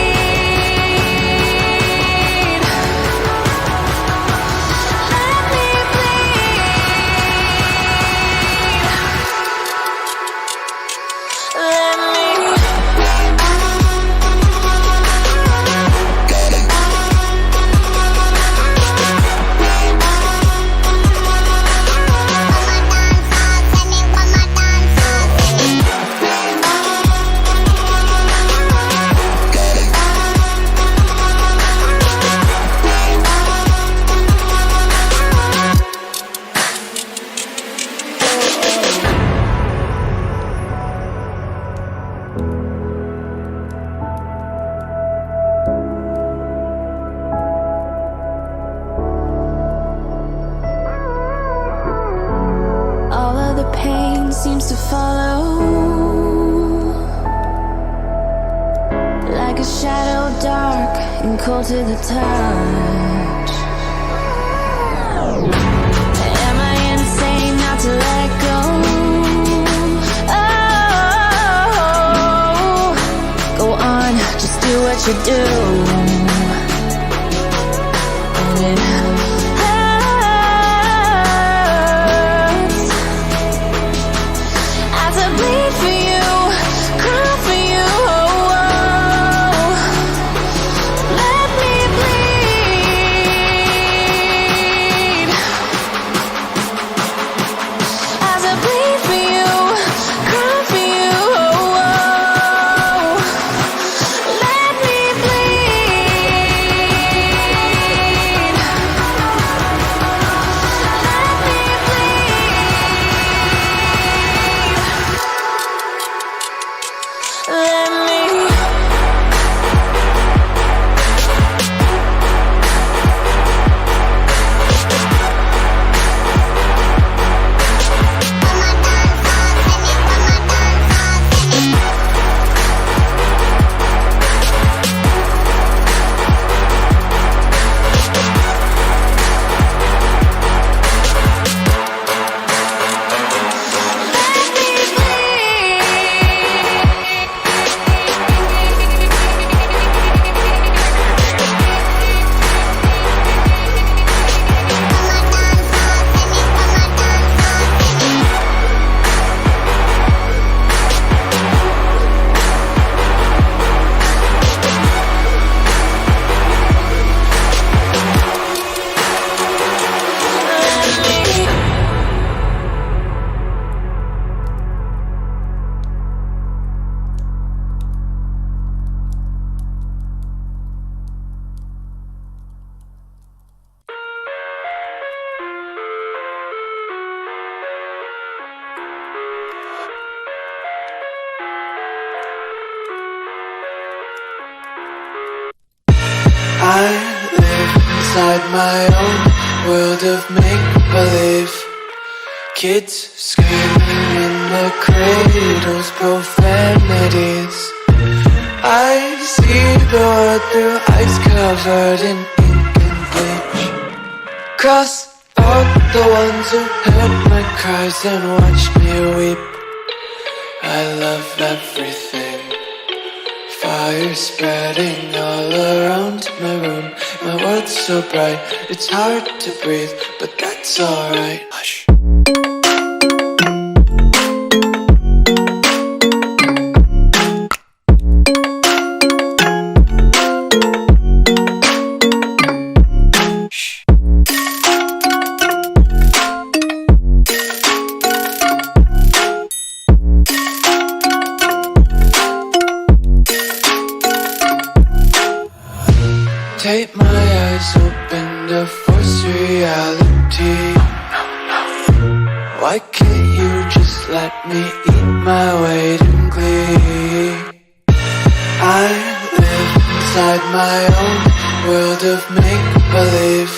seems to follow like a shadow, dark and cold to the touch. Am I insane not to let go? Oh, go on, just do what you do. And it
I live inside my own world of make-believe. Kids screaming in the cradles, profanities. I see the world through eyes covered in ink and bleach. Cross out the ones who heard my cries and watched me weep. I love everything. Fire spreading all around my room. My world's so bright, it's hard to breathe, but that's alright. Hush. Tape my eyes open to force reality. Why can't you just let me eat my weight in glee? I live inside my own world of make-believe.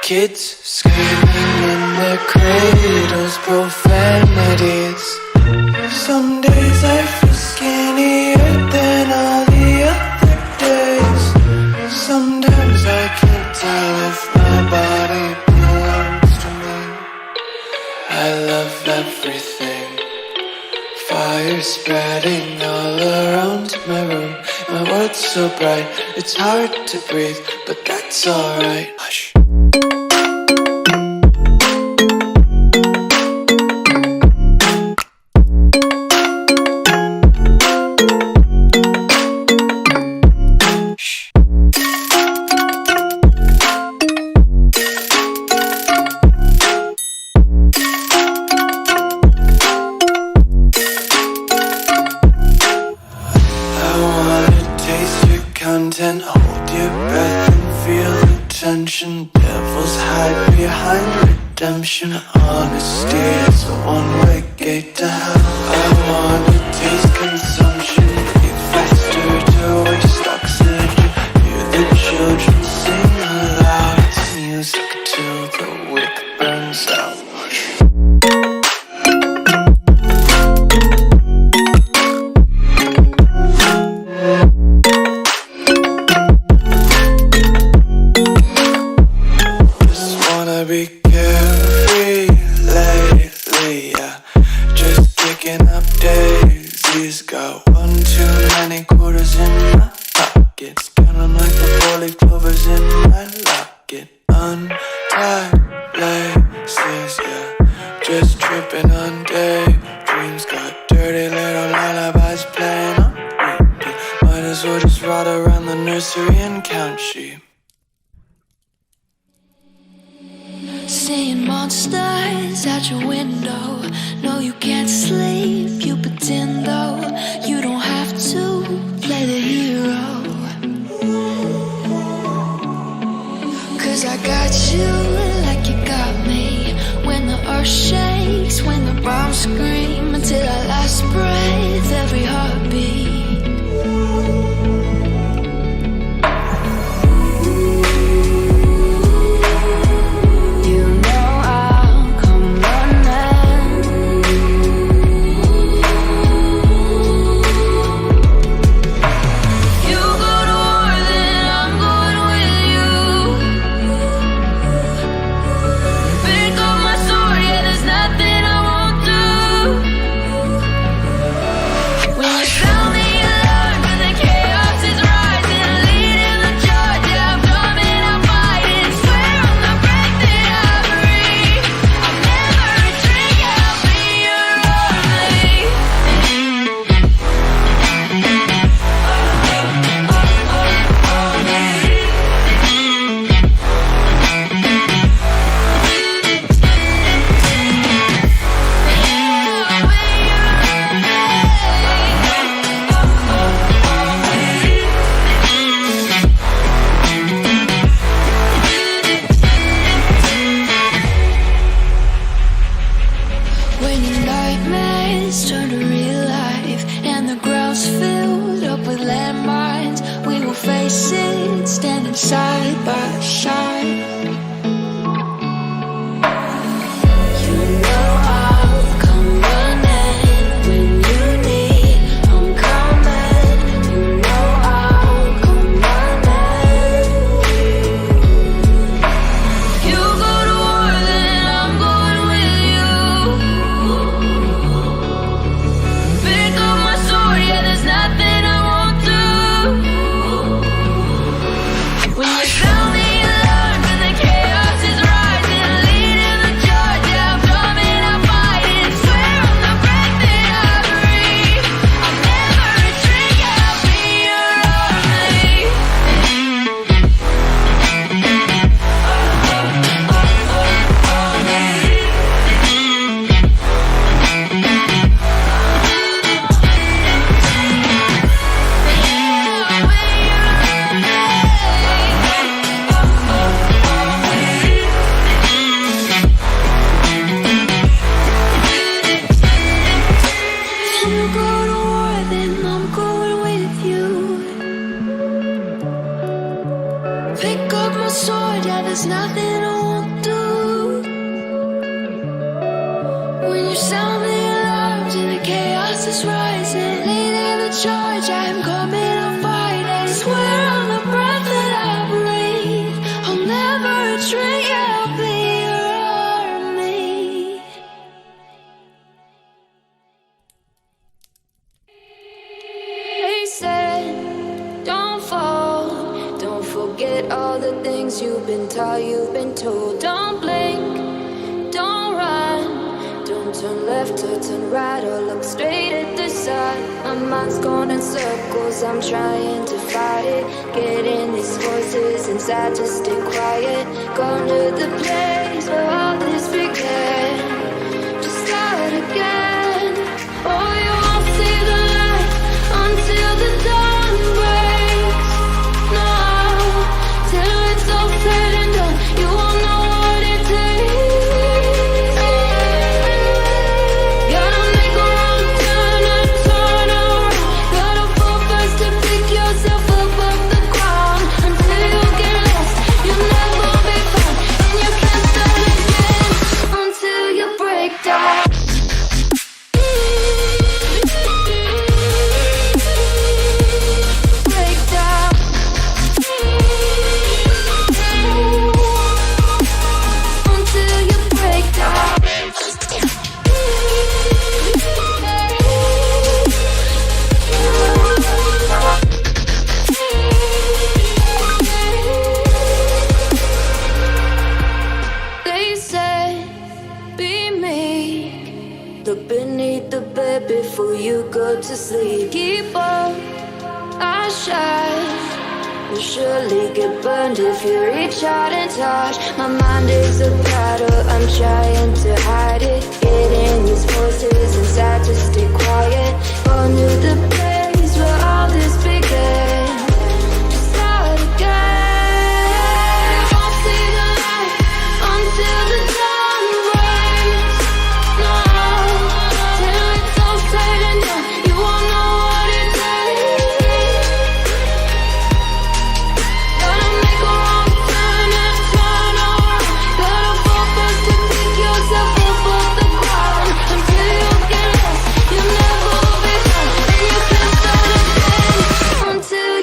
Kids screaming in their cradles, profanities. Some days I feel skinnier than all the other days. Sometimes I can't tell if my body belongs to me. I love everything. Fire spreading all around my room. My world's so bright, it's hard to breathe, but that's alright. Hush. Content, hold your breath and feel the tension. Devils hide behind redemption. Honesty is a one-way gate to hell. I wanna taste consumption, be faster to waste oxygen. Hear the children sing aloud. It's music till the wick burns out. Be carefree lately, yeah. Just kicking up daisies. Got one too many quarters in my pockets. Count 'em like the 4-leaf clovers in my locket. Untied laces, yeah. Just tripping on daydreams. Got dirty little lullabies playing on repeat. Might as well just ride around the nursery and count sheep.
Seeing monsters out your window. No, you can't sleep, you pretend though. You don't have to play the hero. 'Cause I got you like you got me. When the earth shakes, when the bombs scream, until our last breath, every heartbeat.
Tell me
side by side. You know I'll come running when you need. I'm coming. You know I'll come running. You go to war, then I'm going with you. Pick up my sword, yeah, there's nothing I won't do. When you sound the alarm and the chaos is rising, leading the charge, yeah, I'm coming, I'm fighting. Swear on the breath that I breathe, I'll never retreat, yeah, I'll be your army. If you go to war, then I'm going with you. Pick up my sword, yeah, there's nothing I won't do. When you sound the alarms and the chaos is rising, leading the charge, I'm coming, I'm fighting. Swear on the breath that I breathe, I'll never retreat, yeah, I'll be your army. They said, don't fall, don't forget all the things you've been taught, you've been told. Don't blink, don't run, don't turn left or turn right or look straight at the sun. My mind's going in circles, I'm trying to fight it. Getting these voices inside to stay quiet. Going to the place where all this began, to start again. Oh, you won't see the light until the dawn breaks. No, till it's all said and done, you won't know what it takes. Gotta make a wrong turn and turn around. Gotta fall fast to pick yourself up off the ground. Until you get lost, you'll never be found, and you can't start again until you break down. Break down. Until you break down. They said, be meek. Look beneath the bed before you go to sleep. Keep on, I shine. You'll surely get burned if you reach out and touch. My mind is a battle, I'm trying to hide it. Getting these voices inside to stay quiet. Going to the place where all this began, to start again. You won't see the light until the dawn breaks. No, till it's all said and done, you won't know what it takes. Gotta make a wrong turn and turn around. Gotta fall fast to pick yourself up off the ground. Until you get lost, you'll never be found, and you can't start again until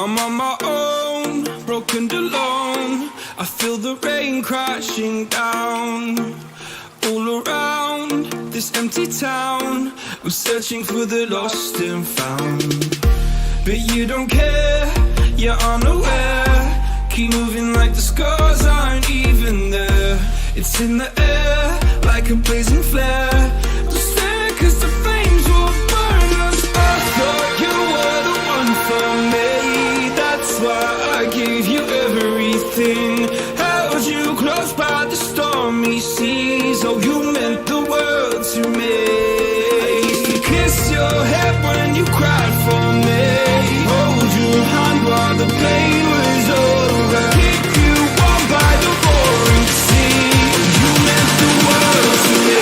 I'm on my own, broken and alone. I feel the rain crashing down all around this empty town. I'm searching for the lost and found, but you don't care, you're unaware. Keep moving like the scars aren't even there. It's in the air like a blazing flare. Just stare 'cause the flames will burn us. I thought you were the one for me. That's why I gave you everything. Held you close by the stormy seas. Oh, you meant the world to me. I used to kiss your head when you cried for me. Hold your hand while the pain was over. Keep you warm by the roaring sea. You meant the world to me.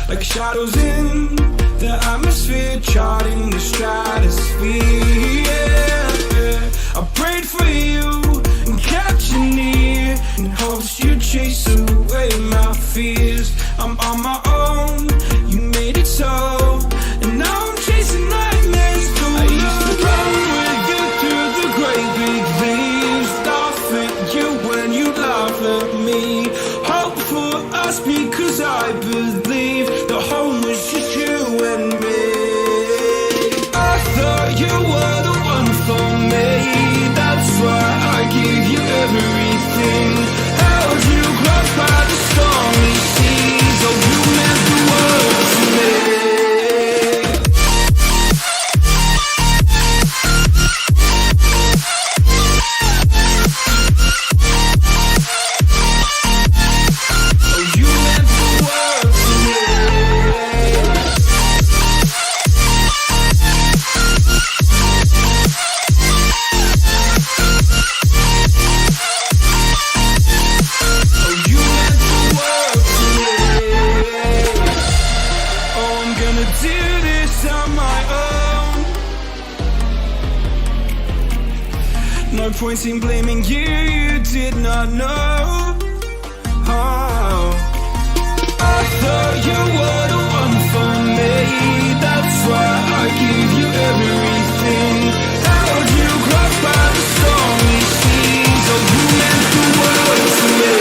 Like shadows in the atmosphere, charting the stratosphere. Yeah. I prayed for you and kept you near in hopes you'd chase away my fears. I'm on my own, you made it so, and now I'm chasing nightmares too. I used to run with you through the great big leaves, laugh at you when you laugh at me. Hope for us because I believe the home was just you and me. I thought you were the one for me. That's why I gave you everything. Held you close by the stormy seas. Oh, you meant the world to me. No point in blaming you, you did not know. Oh. I thought you were the one for me. That's why I gave you everything. Held you close by the stormy seas. Oh, you meant the world to me.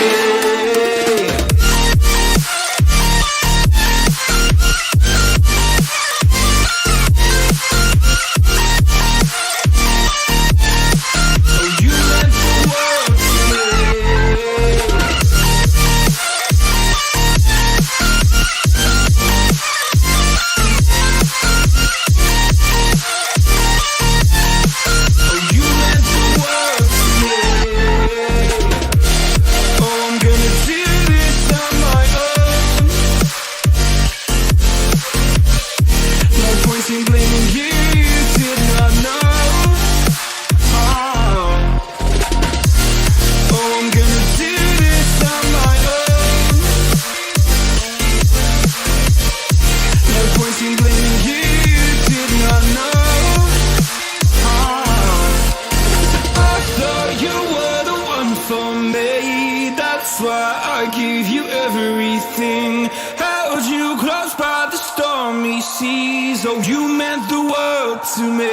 Oh, you meant the world to me.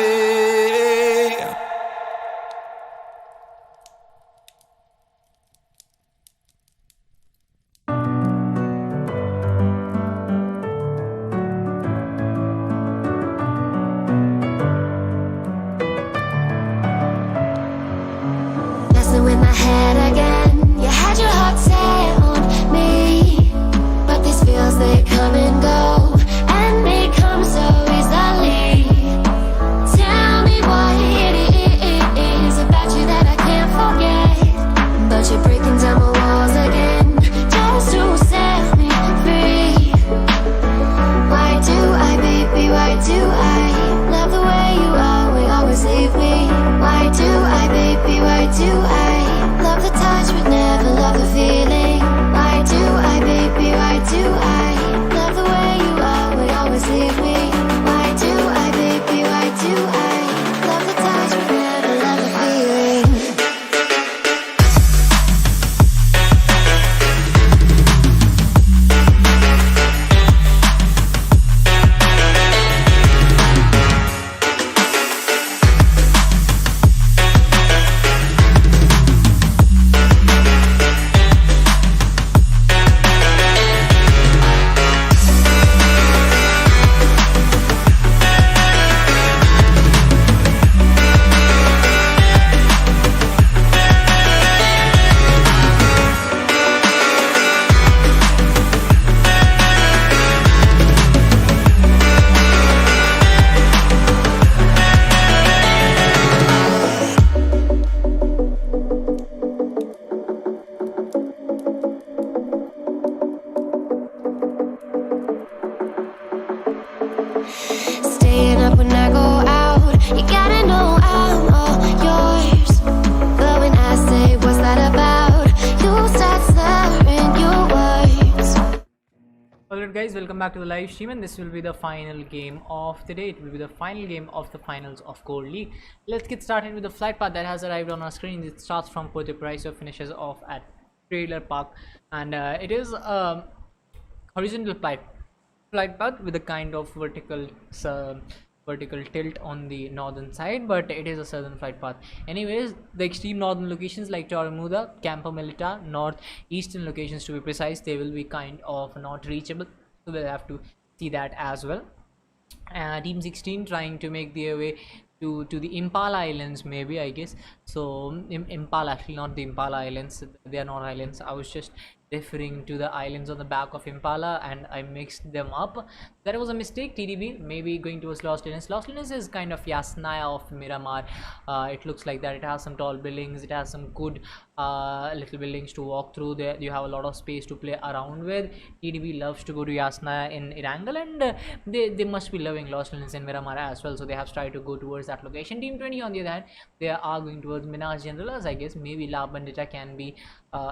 Messing with my head again. You had your heart set on me, but these feels, they come and go, and they come so easily. Tell me what it is about you that I can't forget, but you're breaking down my walls again, just to set me free. Why
guys, welcome back to the live stream, and this will be the final game of the day. It will be the final game of the finals of Gold League. Let's get started with the flight path that has arrived on our screen. It starts from Puerto Price, finishes off at Trailer Park, and it is a horizontal flight path with a kind of vertical tilt on the northern side, but it is a southern flight path. Anyways, the extreme northern locations like Torremuda, Campo Militar, northeastern locations to be precise, they will be kind of not reachable, so we'll have to see that as well. Team 16 trying to make their way to the Impala Islands, maybe, I guess. So Impala, actually not the Impala Islands, they are not islands. I was just referring to the islands on the back of Impala and I mixed them up. That was a mistake. TDB maybe going towards Los Linus. Los Linus is kind of Yasnaya of Miramar. It looks like that. It has some tall buildings, it has some good little buildings to walk through. There you have a lot of space to play around with. TDB loves to go to Yasnaya in Irangal, and they must be loving Los Linus and Miramar as well, so they have tried to go towards that location. Team 20 on the other hand, they are going towards Minas Generalas. I guess maybe La Bandita can be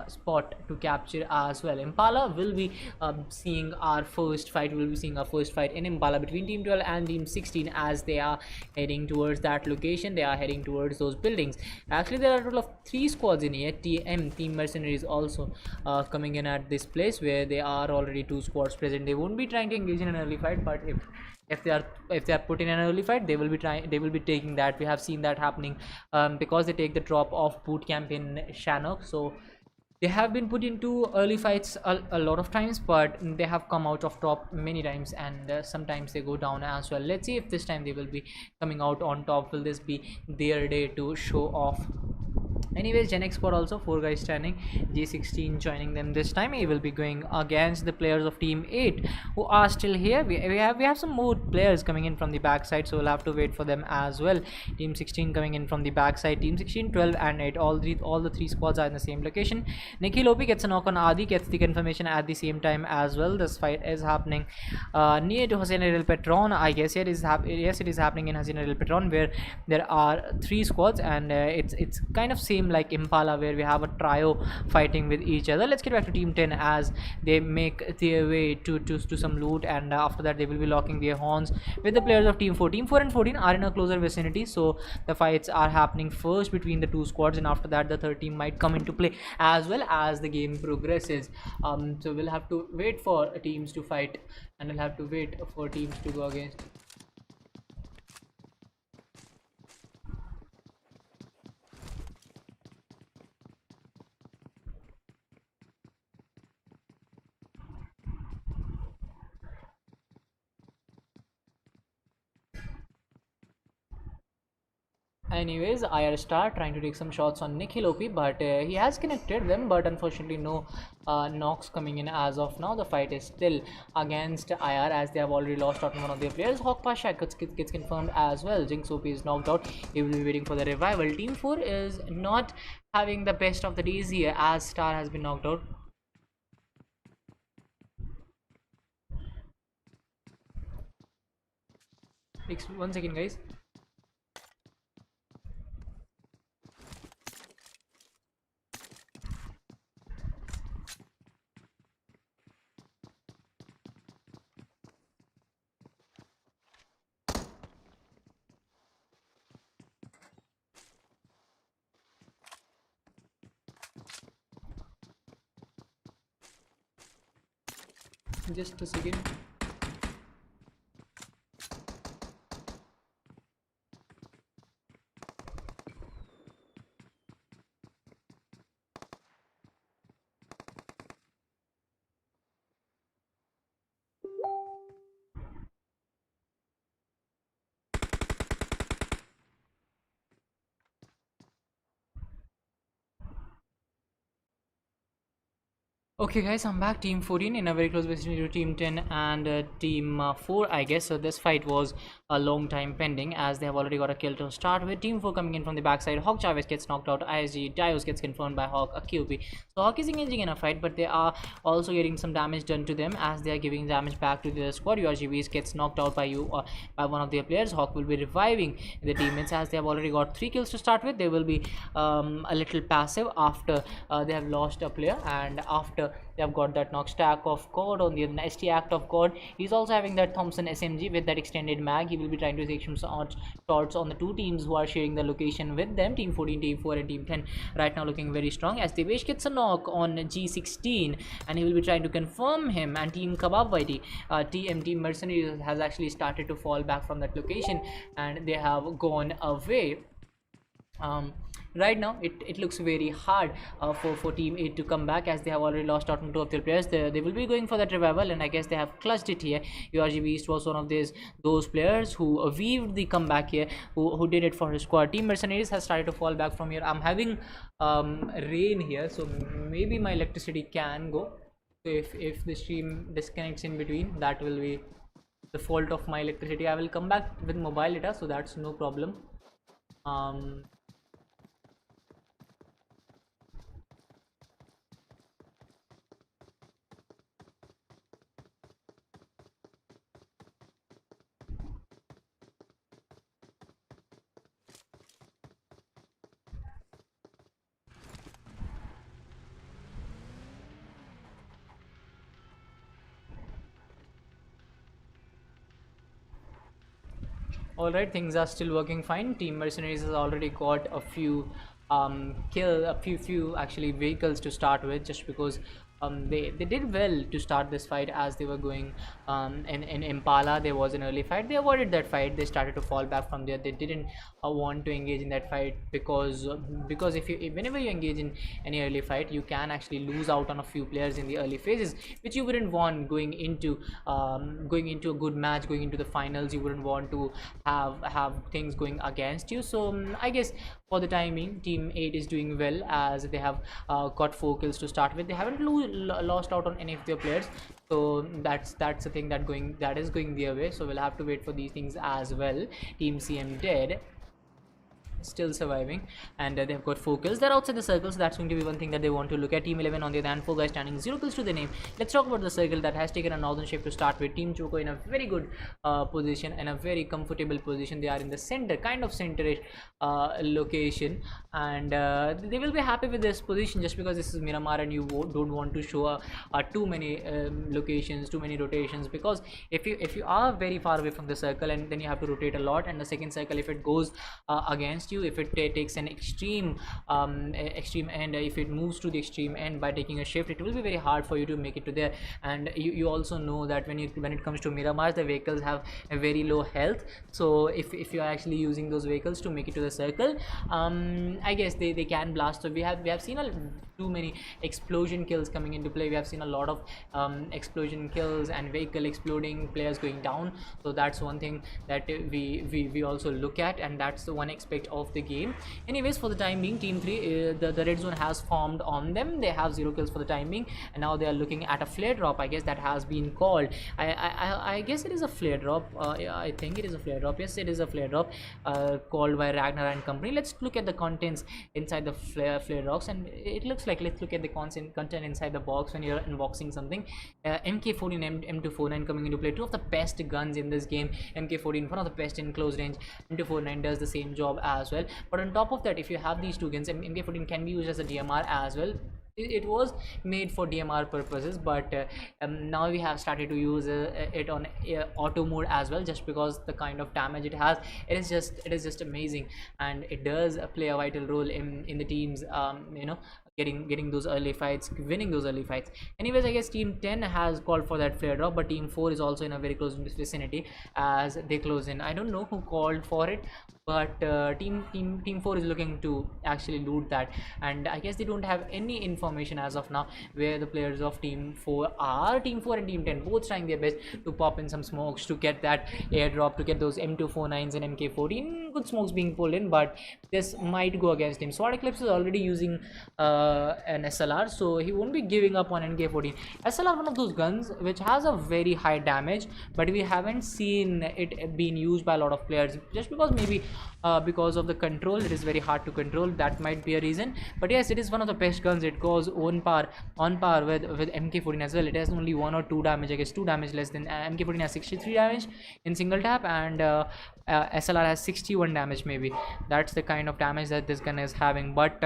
spot to capture as well. Impala will be seeing our first fight. We will be seeing our first fight in Impala between Team 12 and Team 16 as they are heading towards that location. They are heading towards those buildings. Actually, there are a total of 3 squads in here. Team Mercenaries also coming in at this place where there are already 2 squads present. They won't be trying to engage in an early fight, but if they are put in an early fight, they will be taking that. We have seen that happening because they take the drop of boot camp in Shannock, so they have been put into early fights a lot of times, but they have come out of top many times, and sometimes they go down as well. Let's see if this time they will be coming out on top. Will this be their day to show off? Anyways, Gen X squad also 4 guys standing. G16 joining them this time. He will be going against the players of Team 8 who are still here. We have some more players coming in from the backside, so we'll have to wait for them as well. Team 16 coming in from the backside. Team 16, 12 and 8, all the 3 squads are in the same location. Nikhil OP gets a knock on Adi, gets the confirmation at the same time as well. This fight is happening near to Hasina El Petron. I guess it is happening in Hasina El Petron, where there are 3 squads, and it's kind of same like Impala, where we have a trio fighting with each other. Let's get back to Team 10 as they make their way to some loot, and after that they will be locking their horns with the players of Team 4. Team 4 and 14 are in a closer vicinity, so the fights are happening first between the 2 squads, and after that the third team might come into play as well as the game progresses. So we'll have to wait for teams to fight, and we'll have to wait for teams to go against. Anyways, IR Star trying to take some shots on Nikhil OP, but he has connected them, but unfortunately no knocks coming in as of now. The fight is still against IR as they have already lost out on one of their players. Hawk Pasha gets confirmed as well. Jinx OP is knocked out. He will be waiting for the revival. Team 4 is not having the best of the days here as Star has been knocked out. One second, guys. Just a second. Okay guys, I'm back. Team 14 in a very close vicinity to Team 10 and Team 4, I guess. So this fight was a long time pending, as they have already got a kill to start with. Team 4 coming in from the backside. Hawk Chavez gets knocked out. ISG Dios gets confirmed by Hawk, a QP. So Hawk is engaging in a fight, but they are also getting some damage done to them, as they are giving damage back to the squad. URGVs gets knocked out by by one of their players. Hawk will be reviving the teammates, as they have already got 3 kills to start with. They will be a little passive after they have lost a player, and after they have got that knock stack of God on the ST Act of God. He's also having that Thompson SMG with that extended mag. He will be trying to take some shots on the two teams who are sharing the location with them. Team 14, Team 4 and Team 10 right now looking very strong, as Devesh gets a knock on G16 and he will be trying to confirm him. And Team Kebab Whitey, Team Mercenaries has actually started to fall back from that location, and they have gone away. Right now it looks very hard for Team 8 to come back, as they have already lost out on 2 of their players. They will be going for that revival, and I guess they have clutched it here. URGB East was one of those players who weaved the comeback here, who did it for his squad. Team Mercenaries has started to fall back from here. I'm having rain here, so maybe my electricity can go. So if the stream disconnects in between, that will be the fault of my electricity. I will come back with mobile data, so that's no problem. Alright, things are still working fine. Team Mercenaries has already got a few few actually vehicles to start with, just because they did well to start this fight, as they were going in Impala. There was an early fight. They avoided that fight. They started to fall back from there. They didn't want to engage in that fight, because whenever you engage in any early fight, you can actually lose out on a few players in the early phases, which you wouldn't want going into a good match, going into the finals. You wouldn't want to have things going against you. So I guess for the time being, Team 8 is doing well, as they have got 4 kills to start with. They haven't lost out on any of their players, so that's the thing that is going their way. So we'll have to wait for these things as well. Team CM dead, still surviving, and they've got 4 kills. They're outside the circle, so that's going to be one thing that they want to look at. Team 11 on the other hand, 4 guys standing, 0 kills to their name. Let's talk about the circle that has taken a northern shape to start with. Team Choco in a very good position, and a very comfortable position. They are in the center, kind of centerish location, and they will be happy with this position, just because this is Miramar and you don't want to show too many locations, too many rotations, because if you are very far away from the circle, and then you have to rotate a lot, and the second circle, if it goes against you, if it takes an extreme end, if it moves to the extreme end by taking a shift, it will be very hard for you to make it to there. And you also know that when it comes to Miramar, the vehicles have a very low health, so if you are actually using those vehicles to make it to the circle, I guess they can blast. So we have seen too many explosion kills coming into play. We have seen a lot of explosion kills and vehicle exploding, players going down. So that's one thing that we also look at, and that's the one aspect of the game. Anyways, for the time being, Team 3, the red zone has formed on them. They have 0 kills for the time being, and now they are looking at a flare drop. I guess that has been called. I guess it is a flare drop. I think it is a flare drop. Yes, it is a flare drop called by Ragnar and company. Let's look at the contents inside the flare drops, and it looks like, let's look at the content inside the box when you're unboxing something. MK14 M249 coming into play, 2 of the best guns in this game. MK14, one of the best in close range. M249 does the same job as well, but on top of that, if you have these 2 guns, MK14 can be used as a DMR as well. It was made for DMR purposes, but now we have started to use it on auto mode as well, just because the kind of damage it has, it is just amazing, and it does play a vital role in the teams getting those early fights, winning those early fights. Anyways, I guess Team 10 has called for that flare drop, but Team 4 is also in a very close vicinity as they close in. I don't know who called for it, but Team 4 is looking to actually loot that, and I guess they don't have any information as of now where the players of Team 4 are. Team 4 and Team 10 both trying their best to pop in some smokes to get that airdrop, to get those M249s and MK14. Good smokes being pulled in, but this might go against him. Sword Eclipse is already using an SLR, so he won't be giving up on NK14. SLR, one of those guns which has a very high damage, but we haven't seen it being used by a lot of players, just because maybe because of the control. It is very hard to control, that might be a reason. But yes, it is one of the best guns. It goes on par with MK14 as well. It has only 1 or 2 damage, I guess 2 damage less than MK14 has 63 damage in single tap, and SLR has 61 damage. Maybe that's the kind of damage that this gun is having. But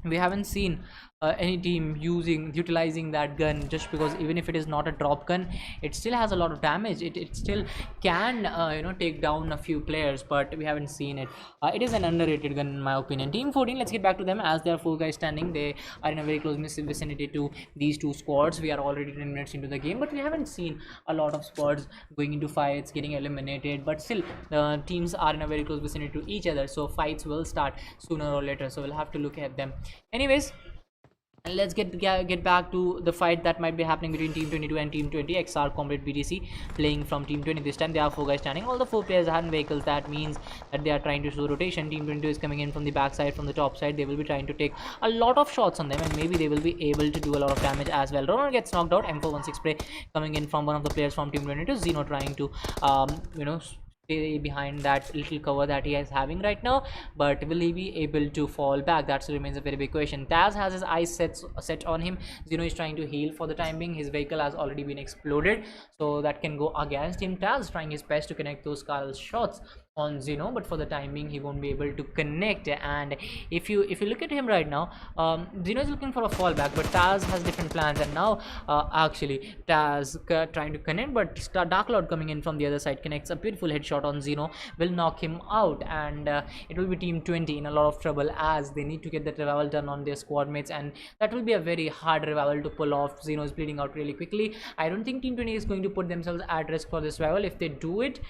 we haven't seen any team utilizing that gun, just because even if it is not a drop gun, it still has a lot of damage. It still can take down a few players, but we haven't seen it. It is an underrated gun in my opinion. Team 14, let's get back to them, as there are 4 guys standing. They are in a very close vicinity to these 2 squads. We are already 10 minutes into the game, but we haven't seen a lot of squads going into fights, getting eliminated. But still, the teams are in a very close vicinity to each other, so fights will start sooner or later, so we'll have to look at them. Anyways, let's get back to the fight that might be happening between Team 22 and Team 20. XR Comrade BTC playing from Team 20. This time there are 4 guys standing. All the 4 players are in vehicles. That means that they are trying to show rotation. Team 22 is coming in from the back side, from the top side. They will be trying to take a lot of shots on them, and maybe they will be able to do a lot of damage as well. Ronald gets knocked out. M416 spray coming in from one of the players from Team 22. Zeno trying to stay behind that little cover that he is having right now, but will he be able to fall back? That still remains a very big question. Taz has his eyes set on him. Zeno is trying to heal for the time being. His vehicle has already been exploded, so that can go against him. Taz trying his best to connect those Carl shots on Zeno, but for the time being he won't be able to connect. And if you look at him right now, Zeno is looking for a fallback, but Taz has different plans. And now actually Taz trying to connect, but Dark Lord coming in from the other side connects a beautiful headshot on Zeno, will knock him out, and it will be Team 20 in a lot of trouble, as they need to get that revival done on their squad mates, and that will be a very hard revival to pull off. Zeno is bleeding out really quickly. I don't think Team 20 is going to put themselves at risk for this revival. If they do it,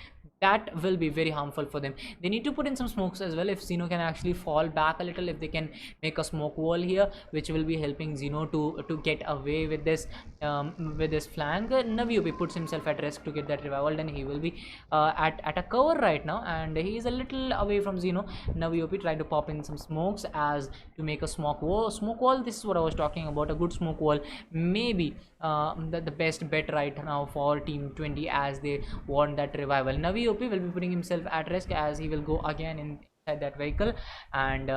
that will be very harmful for them. They need to put in some smokes as well. If Zeno can actually fall back a little, if they can make a smoke wall here, which will be helping Zeno to get away with this flank. Navi puts himself at risk to get that revival, then he will be at a cover right now, and he is a little away from Zeno. Navi trying to pop in some smokes as to make a smoke wall. This is what I was talking about. A good smoke wall, maybe the best bet right now for Team 20, as they want that revival. Navi will be putting himself at risk, as he will go again inside that vehicle, and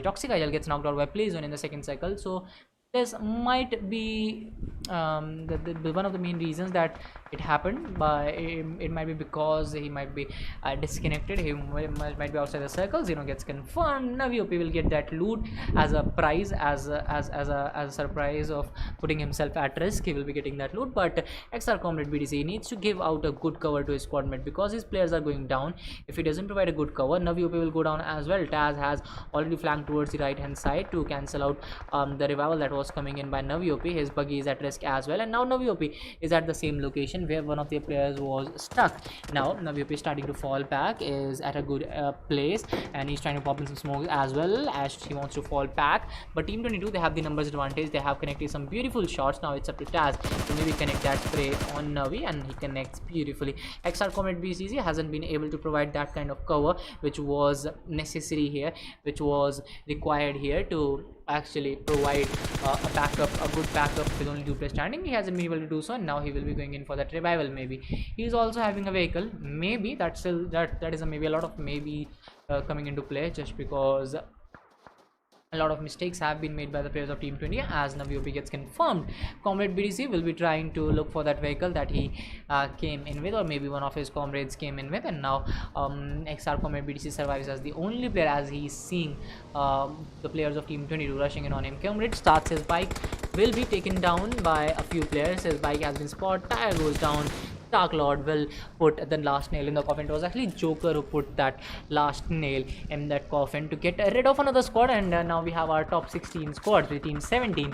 Toxic Agile gets knocked out by Playzone in the second cycle. So this might be one of the main reasons that it happened, but it might be because he might be disconnected. He might be outside the circle. Zeno gets confirmed. Navi will get that loot as a prize, as a surprise of putting himself at risk. He will be getting that loot, but XR Comrade BTC needs to give out a good cover to his squad mate, because his players are going down. If he doesn't provide a good cover, Navi will go down as well. Taz has already flanked towards the right hand side to cancel out the revival that was coming in by Navi. His buggy is at risk as well, and now Navi is at the same location where one of their players was stuck. Now Navi is starting to fall back, is at a good place, and he's trying to pop in some smoke as well, as he wants to fall back. But Team 22, they have the numbers advantage. They have connected some beautiful shots. Now it's up to Taz to maybe connect that spray on Navi, and he connects beautifully. XR Comet BCC hasn't been able to provide that kind of cover which was necessary here, which was required here to actually provide a good backup with only 2 players standing. He hasn't been able to do so, and now he will be going in for that revival. Maybe he's also having a vehicle. Maybe that is maybe a lot of maybe coming into play, just because a lot of mistakes have been made by the players of Team 20, as Navi gets confirmed. Comrade BDC will be trying to look for that vehicle that he came in with, or maybe one of his comrades came in with, and now XR Comrade BDC survives as the only player, as he's seeing the players of Team 22 rushing in on him. Comrade starts his bike, will be taken down by a few players. His bike has been spotted, tire goes down. Dark Lord will put the last nail in the coffin. It was actually Joker who put that last nail in that coffin to get rid of another squad, and now we have our top 16 squads, with Team 17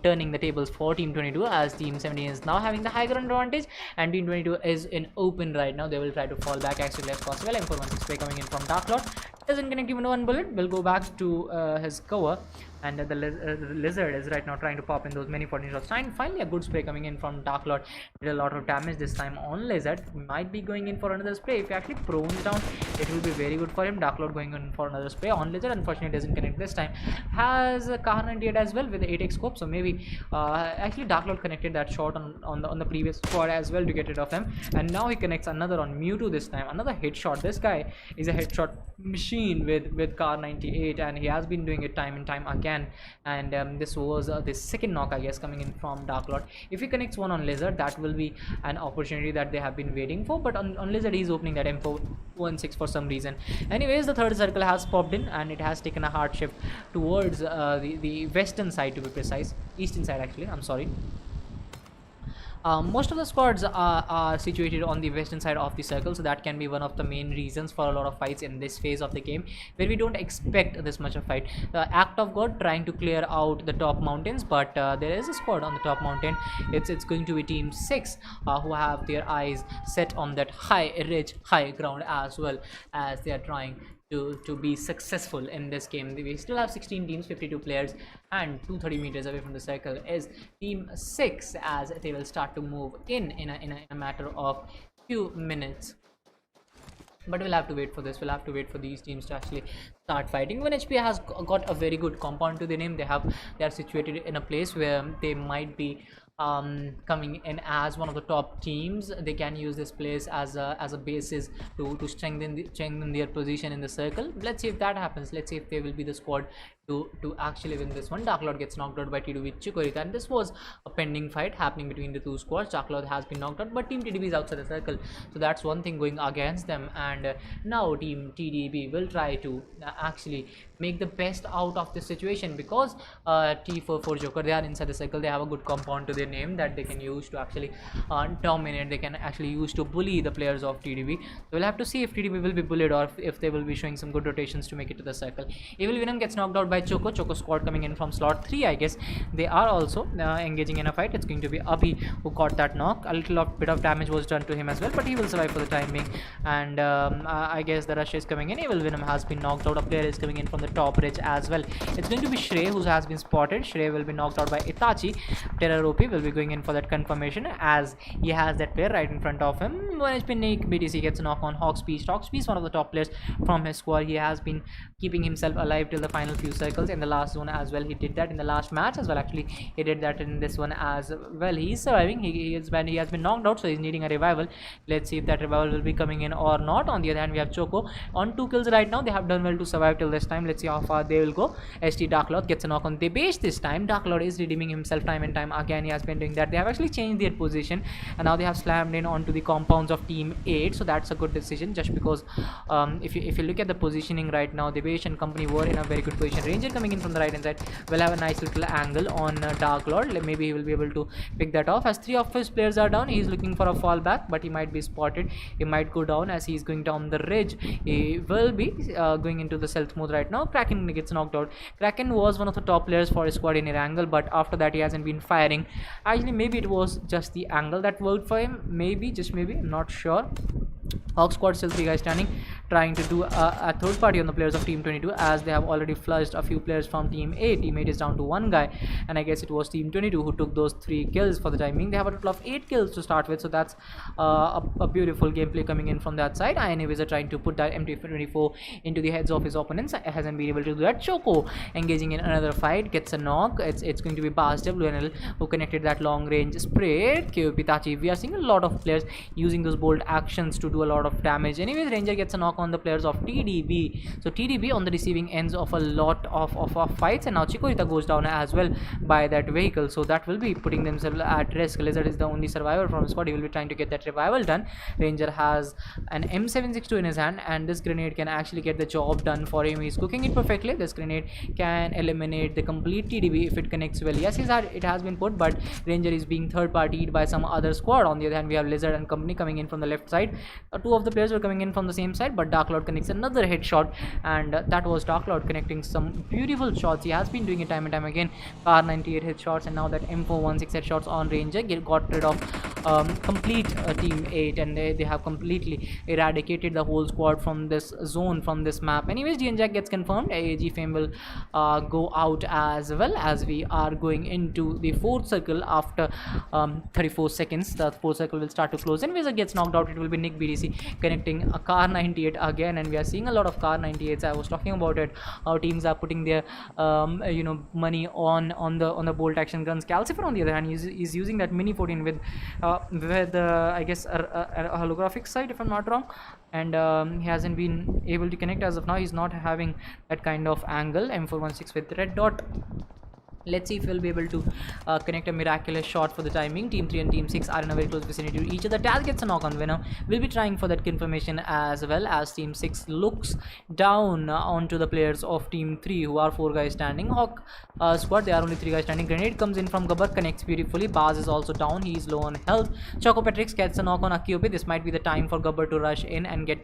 turning the tables for Team 22, as Team 17 is now having the high ground advantage, and Team 22 is in open right now. They will try to fall back as quickly as possible. M416 spray coming in from Dark Lord, doesn't connect even one bullet, will go back to his cover. and the lizard is right now trying to pop in those many 14 shots. And finally a good spray coming in from Dark Lord, did a lot of damage this time on lizard. Might be going in for another spray. If he actually prones down, it will be very good for him. Dark Lord going in for another spray on lizard. Unfortunately doesn't connect this time. Has a Car 98 as well with the 8x scope, so maybe actually Dark Lord connected that shot on the previous squad as well to get rid of him, and now he connects another on Mewtwo this time. Another headshot. This guy is a headshot machine with Car 98, and he has been doing it time and time again. And this was the second knock, I guess, coming in from Dark Lord. If he connects one on lizard, that will be an opportunity that they have been waiting for, but on lizard he's opening that M416 for some reason. Anyways, the third circle has popped in, and it has taken a hard shift towards the western side, to be precise, eastern side actually, I'm sorry. Most of the squads are situated on the western side of the circle, so that can be one of the main reasons for a lot of fights in this phase of the game, where we don't expect this much of fight. The Act of God trying to clear out the top mountains, but there is a squad on the top mountain. It's going to be team 6 who have their eyes set on that high ridge, high ground, as well as they are trying to be successful in this game. We still have 16 teams, 52 players, and 230 meters away from the circle is team 6, as they will start to move in a matter of few minutes. But we'll have to wait for this. We'll have to wait for these teams to actually start fighting. 1HP has got a very good compound to the name. They are situated in a place where they might be coming in as one of the top teams. They can use this place as a basis to strengthen their position in the circle. Let's see if that happens. Let's see if they will be the squad to actually win this one. Dark Lord gets knocked out by TDB with Chikorita, and this was a pending fight happening between the two squads. Dark Lord has been knocked out, but Team TDB is outside the circle, so that's one thing going against them. And now Team TDB will try to actually make the best out of this situation, because T44 Joker, they are inside the circle. They have a good compound to their name that they can use to actually dominate. They can actually use to bully the players of TDB. So we'll have to see if TDB will be bullied, or if they will be showing some good rotations to make it to the circle. Evil Venom gets knocked out by Choco squad coming in from slot 3, I guess. They are also engaging in a fight. It's going to be Abhi who caught that knock. A little bit of damage was done to him as well, but he will survive for the time being. And I guess the rush is coming in. Evil Venom has been knocked out. A player is coming in from the top ridge as well. It's going to be Shrey who has been spotted. Shrey will be knocked out by Itachi. Terror OP will be going in for that confirmation, as he has that player right in front of him. 1 HP Nick BTC gets a knock on Hawkspeed. Hawkspeed is one of the top players from his squad. He has been keeping himself alive till the final few circles in the last zone as well. He did that in the last match as well. Actually, he did that in this one as well. He's surviving. He has been knocked out, so he's needing a revival. Let's see if that revival will be coming in or not. On the other hand, we have Choco on 2 kills right now. They have done well to survive till this time. Let's see how far they will go. ST Dark Lord gets a knock on Debesh this time. Dark Lord is redeeming himself time and time again. He has been doing that. They have actually changed their position, and now they have slammed in onto the compounds of team 8, so that's a good decision, just because if you look at the positioning right now, Debesh and company were in a very good position. Ranger coming in from the right hand side will have a nice little angle on Dark Lord. Maybe he will be able to pick that off. As 3 of his players are down, he is looking for a fallback, but he might be spotted. He might go down as he is going down the ridge. He will be going into the stealth mode right now. Kraken gets knocked out. Kraken was one of the top players for his squad in his angle, but after that he hasn't been firing. Actually, maybe it was just the angle that worked for him. Maybe, just maybe, I'm not sure. Hawk squad still 3 guys standing, trying to do a third party on the players of team 22, as they have already flushed a few players from team 8. Team 8 is down to 1 guy, and I guess it was team 22 who took those 3 kills for the time being. They have a total of 8 kills to start with, so that's a beautiful gameplay coming in from that side. Anyways, are trying to put that MT24 into the heads of his opponents. Hasn't been able to do that. Choco engaging in another fight, gets a knock. It's going to be Bass WNL who connected that long range spray. Pitachi, we are seeing a lot of players using those bold actions to do a lot of damage. Anyways, Ranger gets a knock on the players of TDB. So TDB on the receiving ends of a lot of fights, and now Chikorita goes down as well by that vehicle, so that will be putting themselves at risk. Lizard is the only survivor from his squad. He will be trying to get that revival done. Ranger has an M762 in his hand, and this grenade can actually get the job done for him. He's cooking it perfectly. This grenade can eliminate the complete TDB if it connects well. Yes, it has been put, but Ranger is being third partied by some other squad. On the other hand, we have Lizard and company coming in from the left side. 2 of the players were coming in from the same side, but Dark Lord connects another headshot, and that was Dark Lord connecting some beautiful shots. He has been doing it time and time again. Car 98 headshots, and now that M416 headshots on Ranger got rid of complete team 8, and they have completely eradicated the whole squad from this zone, from this map. Anyways, DN Jack gets confirmed. AAG Fame will go out as well, as we are going into the fourth circle after 34 seconds. The fourth circle will start to close, and Wizard gets knocked out. It will be Nick BDC connecting a car 98 again, and we are seeing a lot of car 98s. I was talking about it, how teams are putting their money on the bolt action guns. Calcifer on the other hand is using that mini 14 with I guess a holographic sight, if I'm not wrong, and he hasn't been able to connect as of now. He's not having that kind of angle. M416 with red dot. Let's see if we'll be able to connect a miraculous shot for the timing. Team 3 and Team 6 are in a very close vicinity to each other. Taz gets a knock on Venom. We'll be trying for that confirmation as well, as Team 6 looks down onto the players of Team 3, who are 4 guys standing. Hawk squad, there are only 3 guys standing. Grenade comes in from Gabbar, connects beautifully. Baz is also down. He is low on health. Choco Patrix gets a knock on Akiope. This might be the time for Gabbar to rush in and get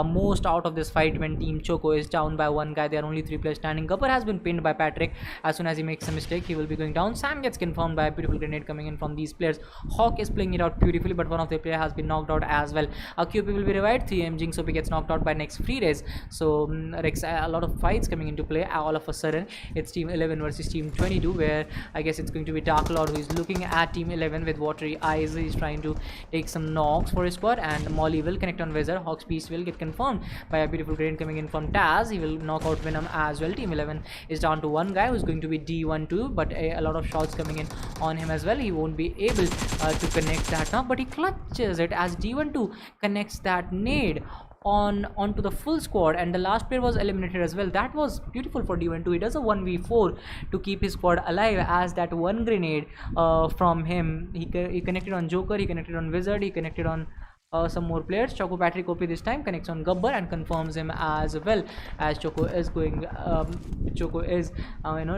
most out of this fight when Team Choco is down by 1 guy. There are only 3 players standing. Gabbar has been pinned by Patrick. As soon as he makes a mistake, he will be going down. Sam gets confirmed by a beautiful grenade coming in from these players. Hawk is playing it out beautifully, but one of their player has been knocked out as well. Akiope will be revived. 3M Jinxopi gets knocked out by next free race. So Rex, a lot of fights coming into play. All of a sudden, it's Team 11 versus Team 22, where I guess it's going to be Dark Lord who is looking at Team 11 with watery eyes. He's trying to take some knocks for his squad, and Molly will connect on Wizard. Hawk's piece will get confirmed by a beautiful grenade coming in from Taz. He will knock out Venom as well. Team 11 is down to 1 guy who's going to be D12, but a lot of shots coming in on him as well. He won't be able to connect that now, but he clutches it as D12 connects that nade onto the full squad, and the last player was eliminated as well. That was beautiful for D12. He does a 1v4 to keep his squad alive, as that one grenade from him, he connected on Joker, he connected on Wizard, he connected on some more players. Choco Patrick OP this time connects on Gabbar and confirms him as well, as Choco is going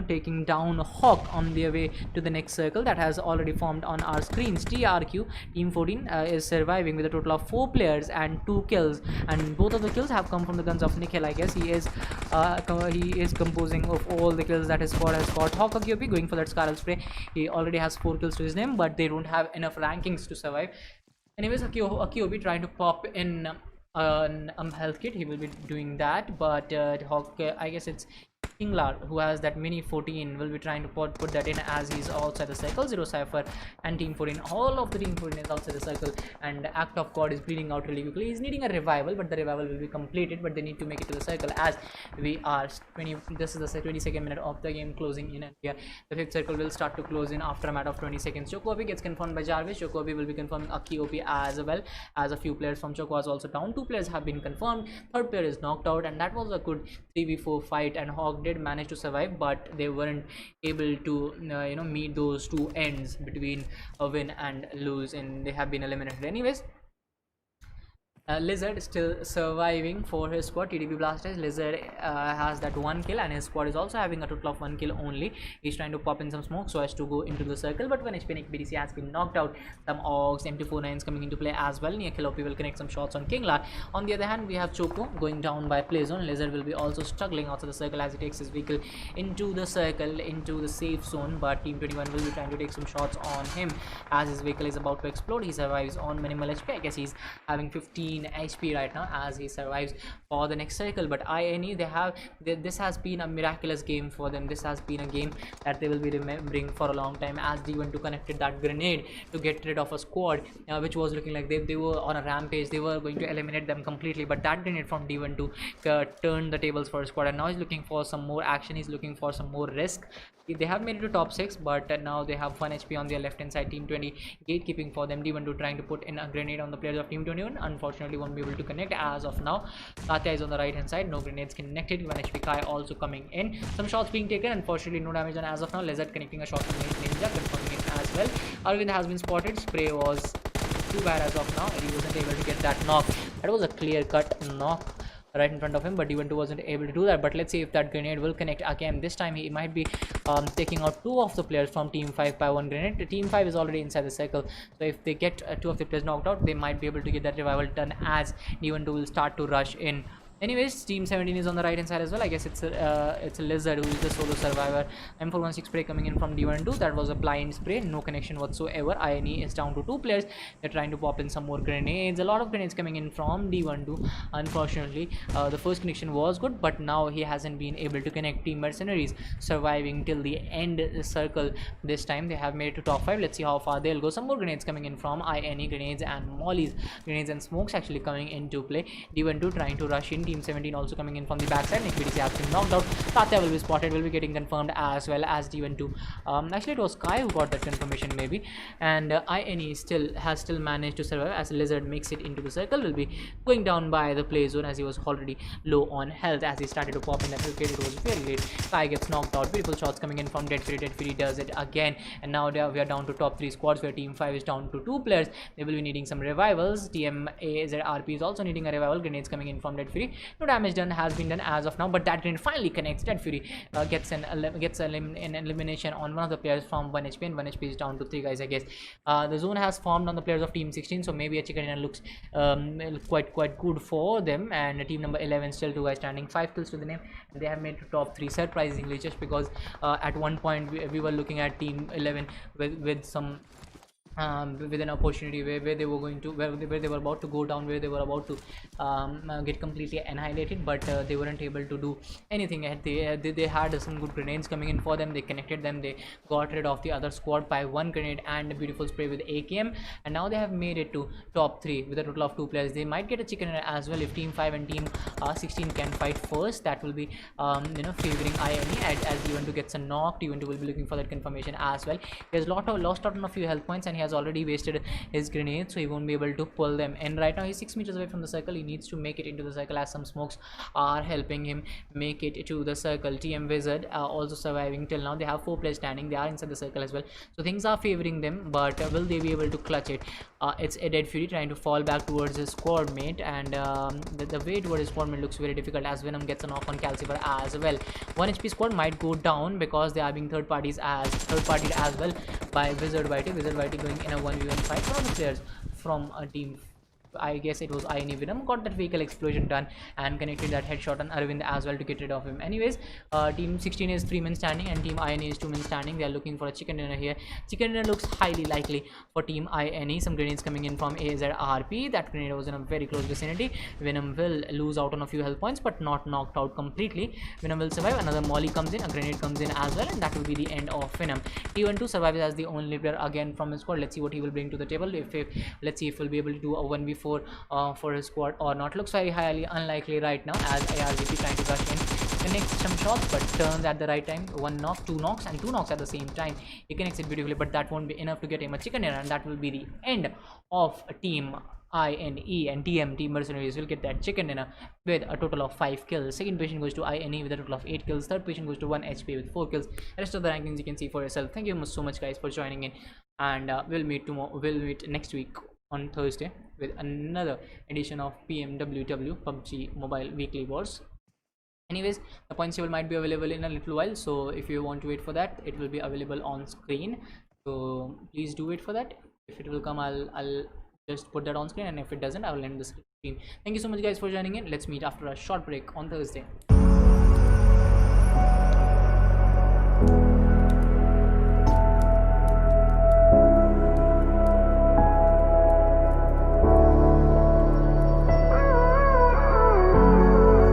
taking down Hawk on their way to the next circle that has already formed on our screens. TRQ Team 14 is surviving with a total of 4 players and 2 kills, and both of the kills have come from the guns of Nikhil. I guess he is composing of all the kills that his squad has got. Hawk Akiopi going for that Scarlet Spray. He already has 4 kills to his name, but they don't have enough rankings to survive. Anyways, Akiobi trying to pop in health kit. He will be doing that, but Hawk, I guess it's Kinglar who has that mini 14 will be trying to put that in, as he's outside the circle. Zero Cypher and Team 14, all of the Team 14 is outside the circle, and Act of God is bleeding out really quickly. He's needing a revival, but the revival will be completed, but they need to make it to the circle, as we are this is the 22nd minute of the game closing in, and here the 5th circle will start to close in after a matter of 20 seconds. Chocobi gets confirmed by Jarvis. Chocobi will be confirming Akiopi as well, as a few players from Choco was also down. 2 players have been confirmed. 3rd player is knocked out, and that was a good 3v4 fight, and Hawk did manage to survive, but they weren't able to meet those 2 ends between a win and lose, and they have been eliminated anyways. Lizard is still surviving for his squad. TDB Blasters, Lizard has that 1 kill, and his squad is also having a total of 1 kill only. He's trying to pop in some smoke so as to go into the circle, but when HP BDC has been knocked out, some Augs, MT49s coming into play as well. Niakilopi will connect some shots on Kinglar. On the other hand, we have Choco going down by play zone. Lizard will be also struggling outside the circle as he takes his vehicle into the circle, into the safe zone, but Team 21 will be trying to take some shots on him as his vehicle is about to explode. He survives on minimal HP. I guess he's having 15 HP right now as he survives for the next cycle, but INE, this has been a miraculous game for them. This has been a game that they will be remembering for a long time, as D12 connected that grenade to get rid of a squad which was looking like they were on a rampage. They were going to eliminate them completely, but that grenade from D12 turned the tables for a squad, and now he's looking for some more action. He's looking for some more risk. They have made it to top 6, but now they have 1 HP on their left hand side. Team 20 gatekeeping for them. D12 trying to put in a grenade on the players of Team 21. Unfortunately, won't be able to connect as of now. Katya is on the right hand side. No grenades connected. 1 HP Kai also coming in. Some shots being taken. Unfortunately, no damage done as of now. Lizard connecting a shot from Ninja, confirming it as well. Arvind has been spotted. Spray was too bad as of now. He wasn't able to get that knock. That was a clear cut knock right in front of him, but D12 wasn't able to do that. But let's see if that grenade will connect again. This time he might be taking out 2 of the players from Team 5 by 1 grenade. The Team 5 is already inside the circle, so if they get 2 of the players knocked out, they might be able to get that revival done, as D12 will start to rush in Anyways, Team 17 is on the right hand side as well. I guess it's a Lizard who is the solo survivor. M416 spray coming in from D12. That was a blind spray, no connection whatsoever. INE is down to 2 players. They're trying to pop in some more grenades. A lot of grenades coming in from D12. Unfortunately, the first connection was good, but now he hasn't been able to connect. Team Mercenaries surviving till the end circle. This time they have made it to top 5. Let's see how far they'll go. Some more grenades coming in from INE, grenades and mollies, grenades and smokes actually coming into play. D12 trying to rush in. Team 17 also coming in from the backside. Nick BDC has been knocked out. Tatya will be spotted, will be getting confirmed as well as D12. Actually, it was Sky who got that confirmation maybe. And INE has managed to survive as Lizard makes it into the circle. Will be going down by the play zone as he was already low on health as he started to pop in that wicket. It was very late. Sky gets knocked out. Beautiful shots coming in from Dead Fury. Dead Fury does it again. And now we are down to top 3 squads where Team 5 is down to 2 players. They will be needing some revivals. TMAZRP is also needing a revival. Grenades coming in from Dead Fury. No damage done has been done as of now, but that grenade finally connects. Dead Fury gets an elimination on one of the players from 1 HP, and 1 HP is down to 3 guys, I guess. The zone has formed on the players of Team 16, so maybe a chicken dinner looks quite good for them. And team number 11 still 2 guys standing, 5 kills to the name. They have made to top 3 surprisingly, just because at one point we were looking at Team 11 with some with an opportunity where they were going to where they were about to go down, where they were about to get completely annihilated, but they weren't able to do anything. They had some good grenades coming in for them. They connected them. They got rid of the other squad by 1 grenade and a beautiful spray with AKM, and now they have made it to top 3 with a total of 2 players. They might get a chicken dinner as well if Team 5 and Team 16 can fight first. That will be favoring INE as D12 gets a knock. D12 will be looking for that confirmation as well. He has lost out on a few health points, and he has already wasted his grenades, so he won't be able to pull them in. Right now he's 6 meters away from the circle. He needs to make it into the circle as some smokes are helping him make it to the circle. TM Wizard also surviving till now. They have 4 players standing. They are inside the circle as well, so things are favoring them, but will they be able to clutch it? It's a Dead Fury trying to fall back towards his squad mate, and the way towards his squad mate looks very difficult as Venom gets a knock on Calcifer as well. 1 HP squad might go down because they are being third partied as well by Wizard Whitey. Wizard Whitey going in a 1v1 fight. One of the players from a team, I guess it was INE Venom, got that vehicle explosion done and connected that headshot on Arvind as well to get rid of him. Anyways, Team 16 is 3 men standing and Team INE is 2 men standing. They are looking for a chicken dinner here. Chicken dinner looks highly likely for Team INE. Some grenades coming in from AZRP. That grenade was in a very close vicinity. Venom will lose out on a few health points, but not knocked out completely. Venom will survive. Another molly comes in, a grenade comes in as well, and that will be the end of Venom. T12 survives as the only player again from his squad. Let's see what he will bring to the table. Let's see if he'll be able to do a 1v4 for his squad or not. Looks very highly unlikely right now as ARGP trying to rush in, connects some shots but turns at the right time. 1 knock, 2 knocks and 2 knocks at the same time. He connects it beautifully, but that won't be enough to get him a chicken dinner, and that will be the end of Team INE. And Team Mercenaries will get that chicken dinner with a total of 5 kills. Second position goes to INE with a total of 8 kills. Third position goes to 1 HP with 4 kills. The rest of the rankings you can see for yourself. Thank you so much guys for joining in, and we'll meet next week on Thursday with another edition of PMWW PUBG Mobile Weekly Wars. Anyways, the points table might be available in a little while, so if you want to wait for that, it will be available on screen, so please do wait for that. If it will come, I'll just put that on screen, and if it doesn't, I will end the stream. Thank you so much guys for joining in. Let's meet after a short break on Thursday.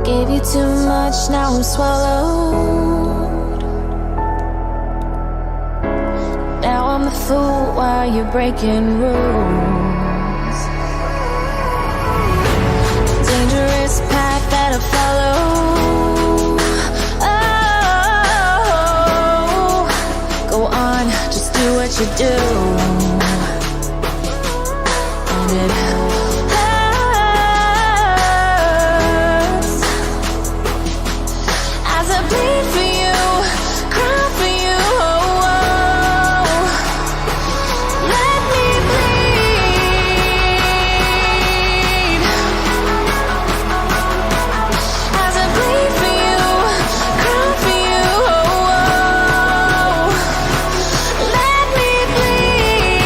Gave you too much, now I'm swallowed. Now I'm a fool while you're breaking rules. Dangerous path that I follow. Oh, go on, just do what you do. And it bleed for you, cry for you, oh, oh. Let me bleed. As I bleed for you, cry for you, oh, oh. Let me bleed.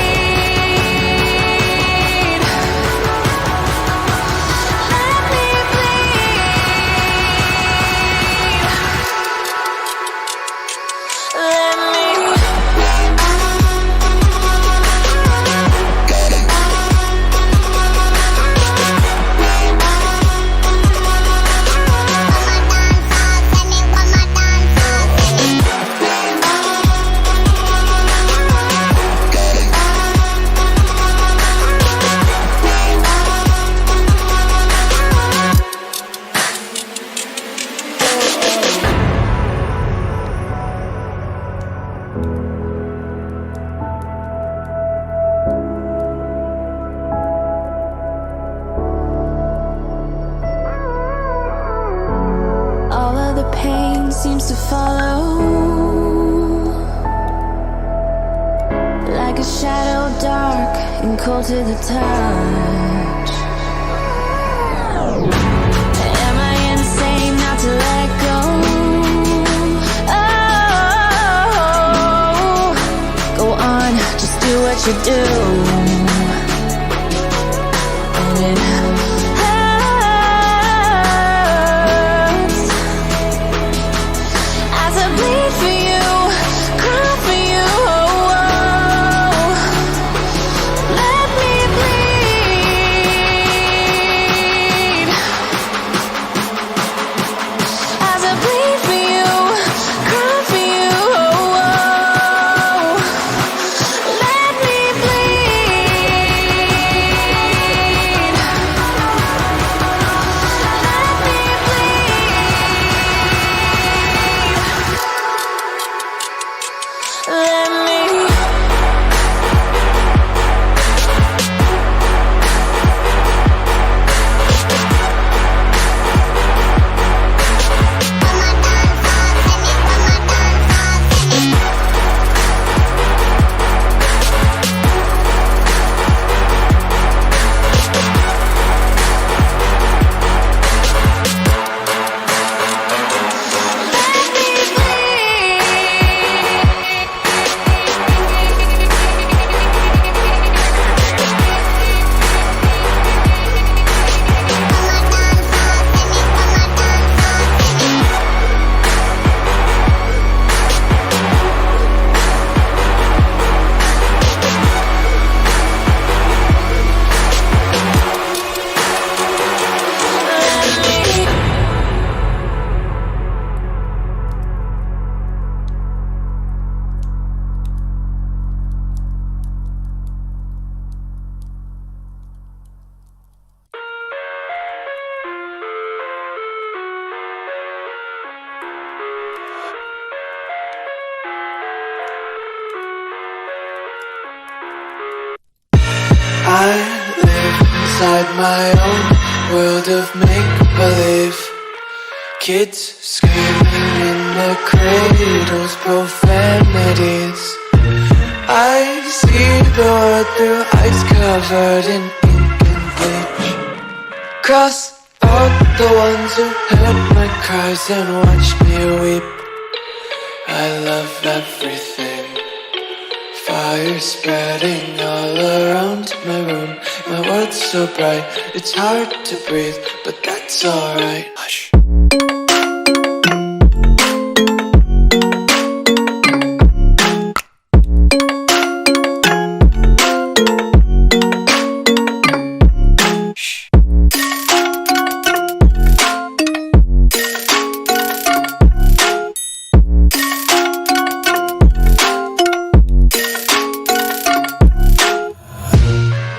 a shadow, dark and cold to the touch. Am I insane not to let go? Oh, go on, just do what you do. And it hurts as I bleed for you, cry for you. Let me bleed as I bleed for you, cry for you. Let me bleed. Let me bleed. Let me.
I live inside my own world of make-believe. Kids screaming in their cradles, profanities. I see the world through eyes covered in ink and bleach. Cross out the ones who heard my cries and watched me weep. I love everything. Fire spreading all around my room. My world's so bright, it's hard to breathe, but that's alright. Hush.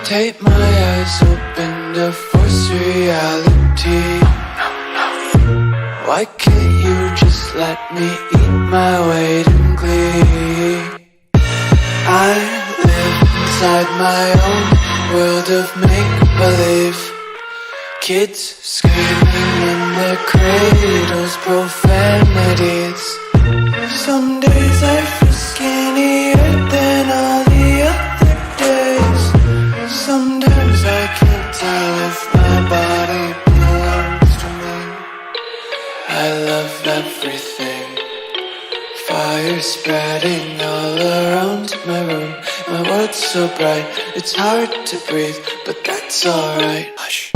Tape my eyes open to force reality. Why can't you just let me eat my weight in glee? I live inside my own world of make-believe. Kids screaming in their cradles, profanities. Some days I feel skinnier than all the other days. Sometimes I can't tell if my body belongs to me. I love everything. Fire spreading all around my room. My world's so bright, it's hard to breathe, but that's alright. Hush.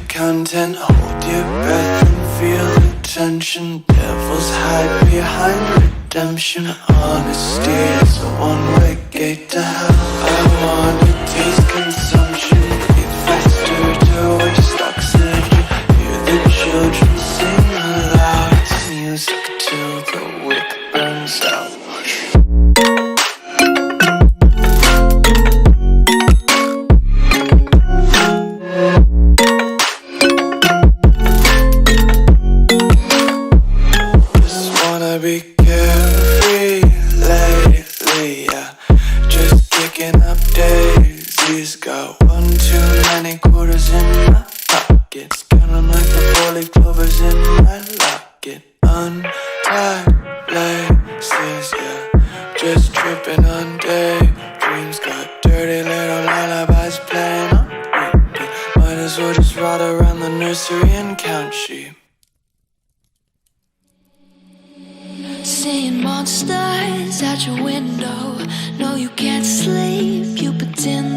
Content, hold your breath and feel the tension. Devils hide behind redemption. Honesty is a one-way gate to hell. I wanna taste consumption. Breathe faster to waste oxygen. Hear the children sing aloud. It's music till the wick burns out. tiny quarters in my pockets. Count 'em like the 4-leaf clovers in my locket. Untied laces, yeah. Just tripping on daydreams. Got dirty little lullabies playing on repeat. Might as well just ride around the nursery and count sheep.
Seeing monsters out your window. No, you can't sleep. You pretend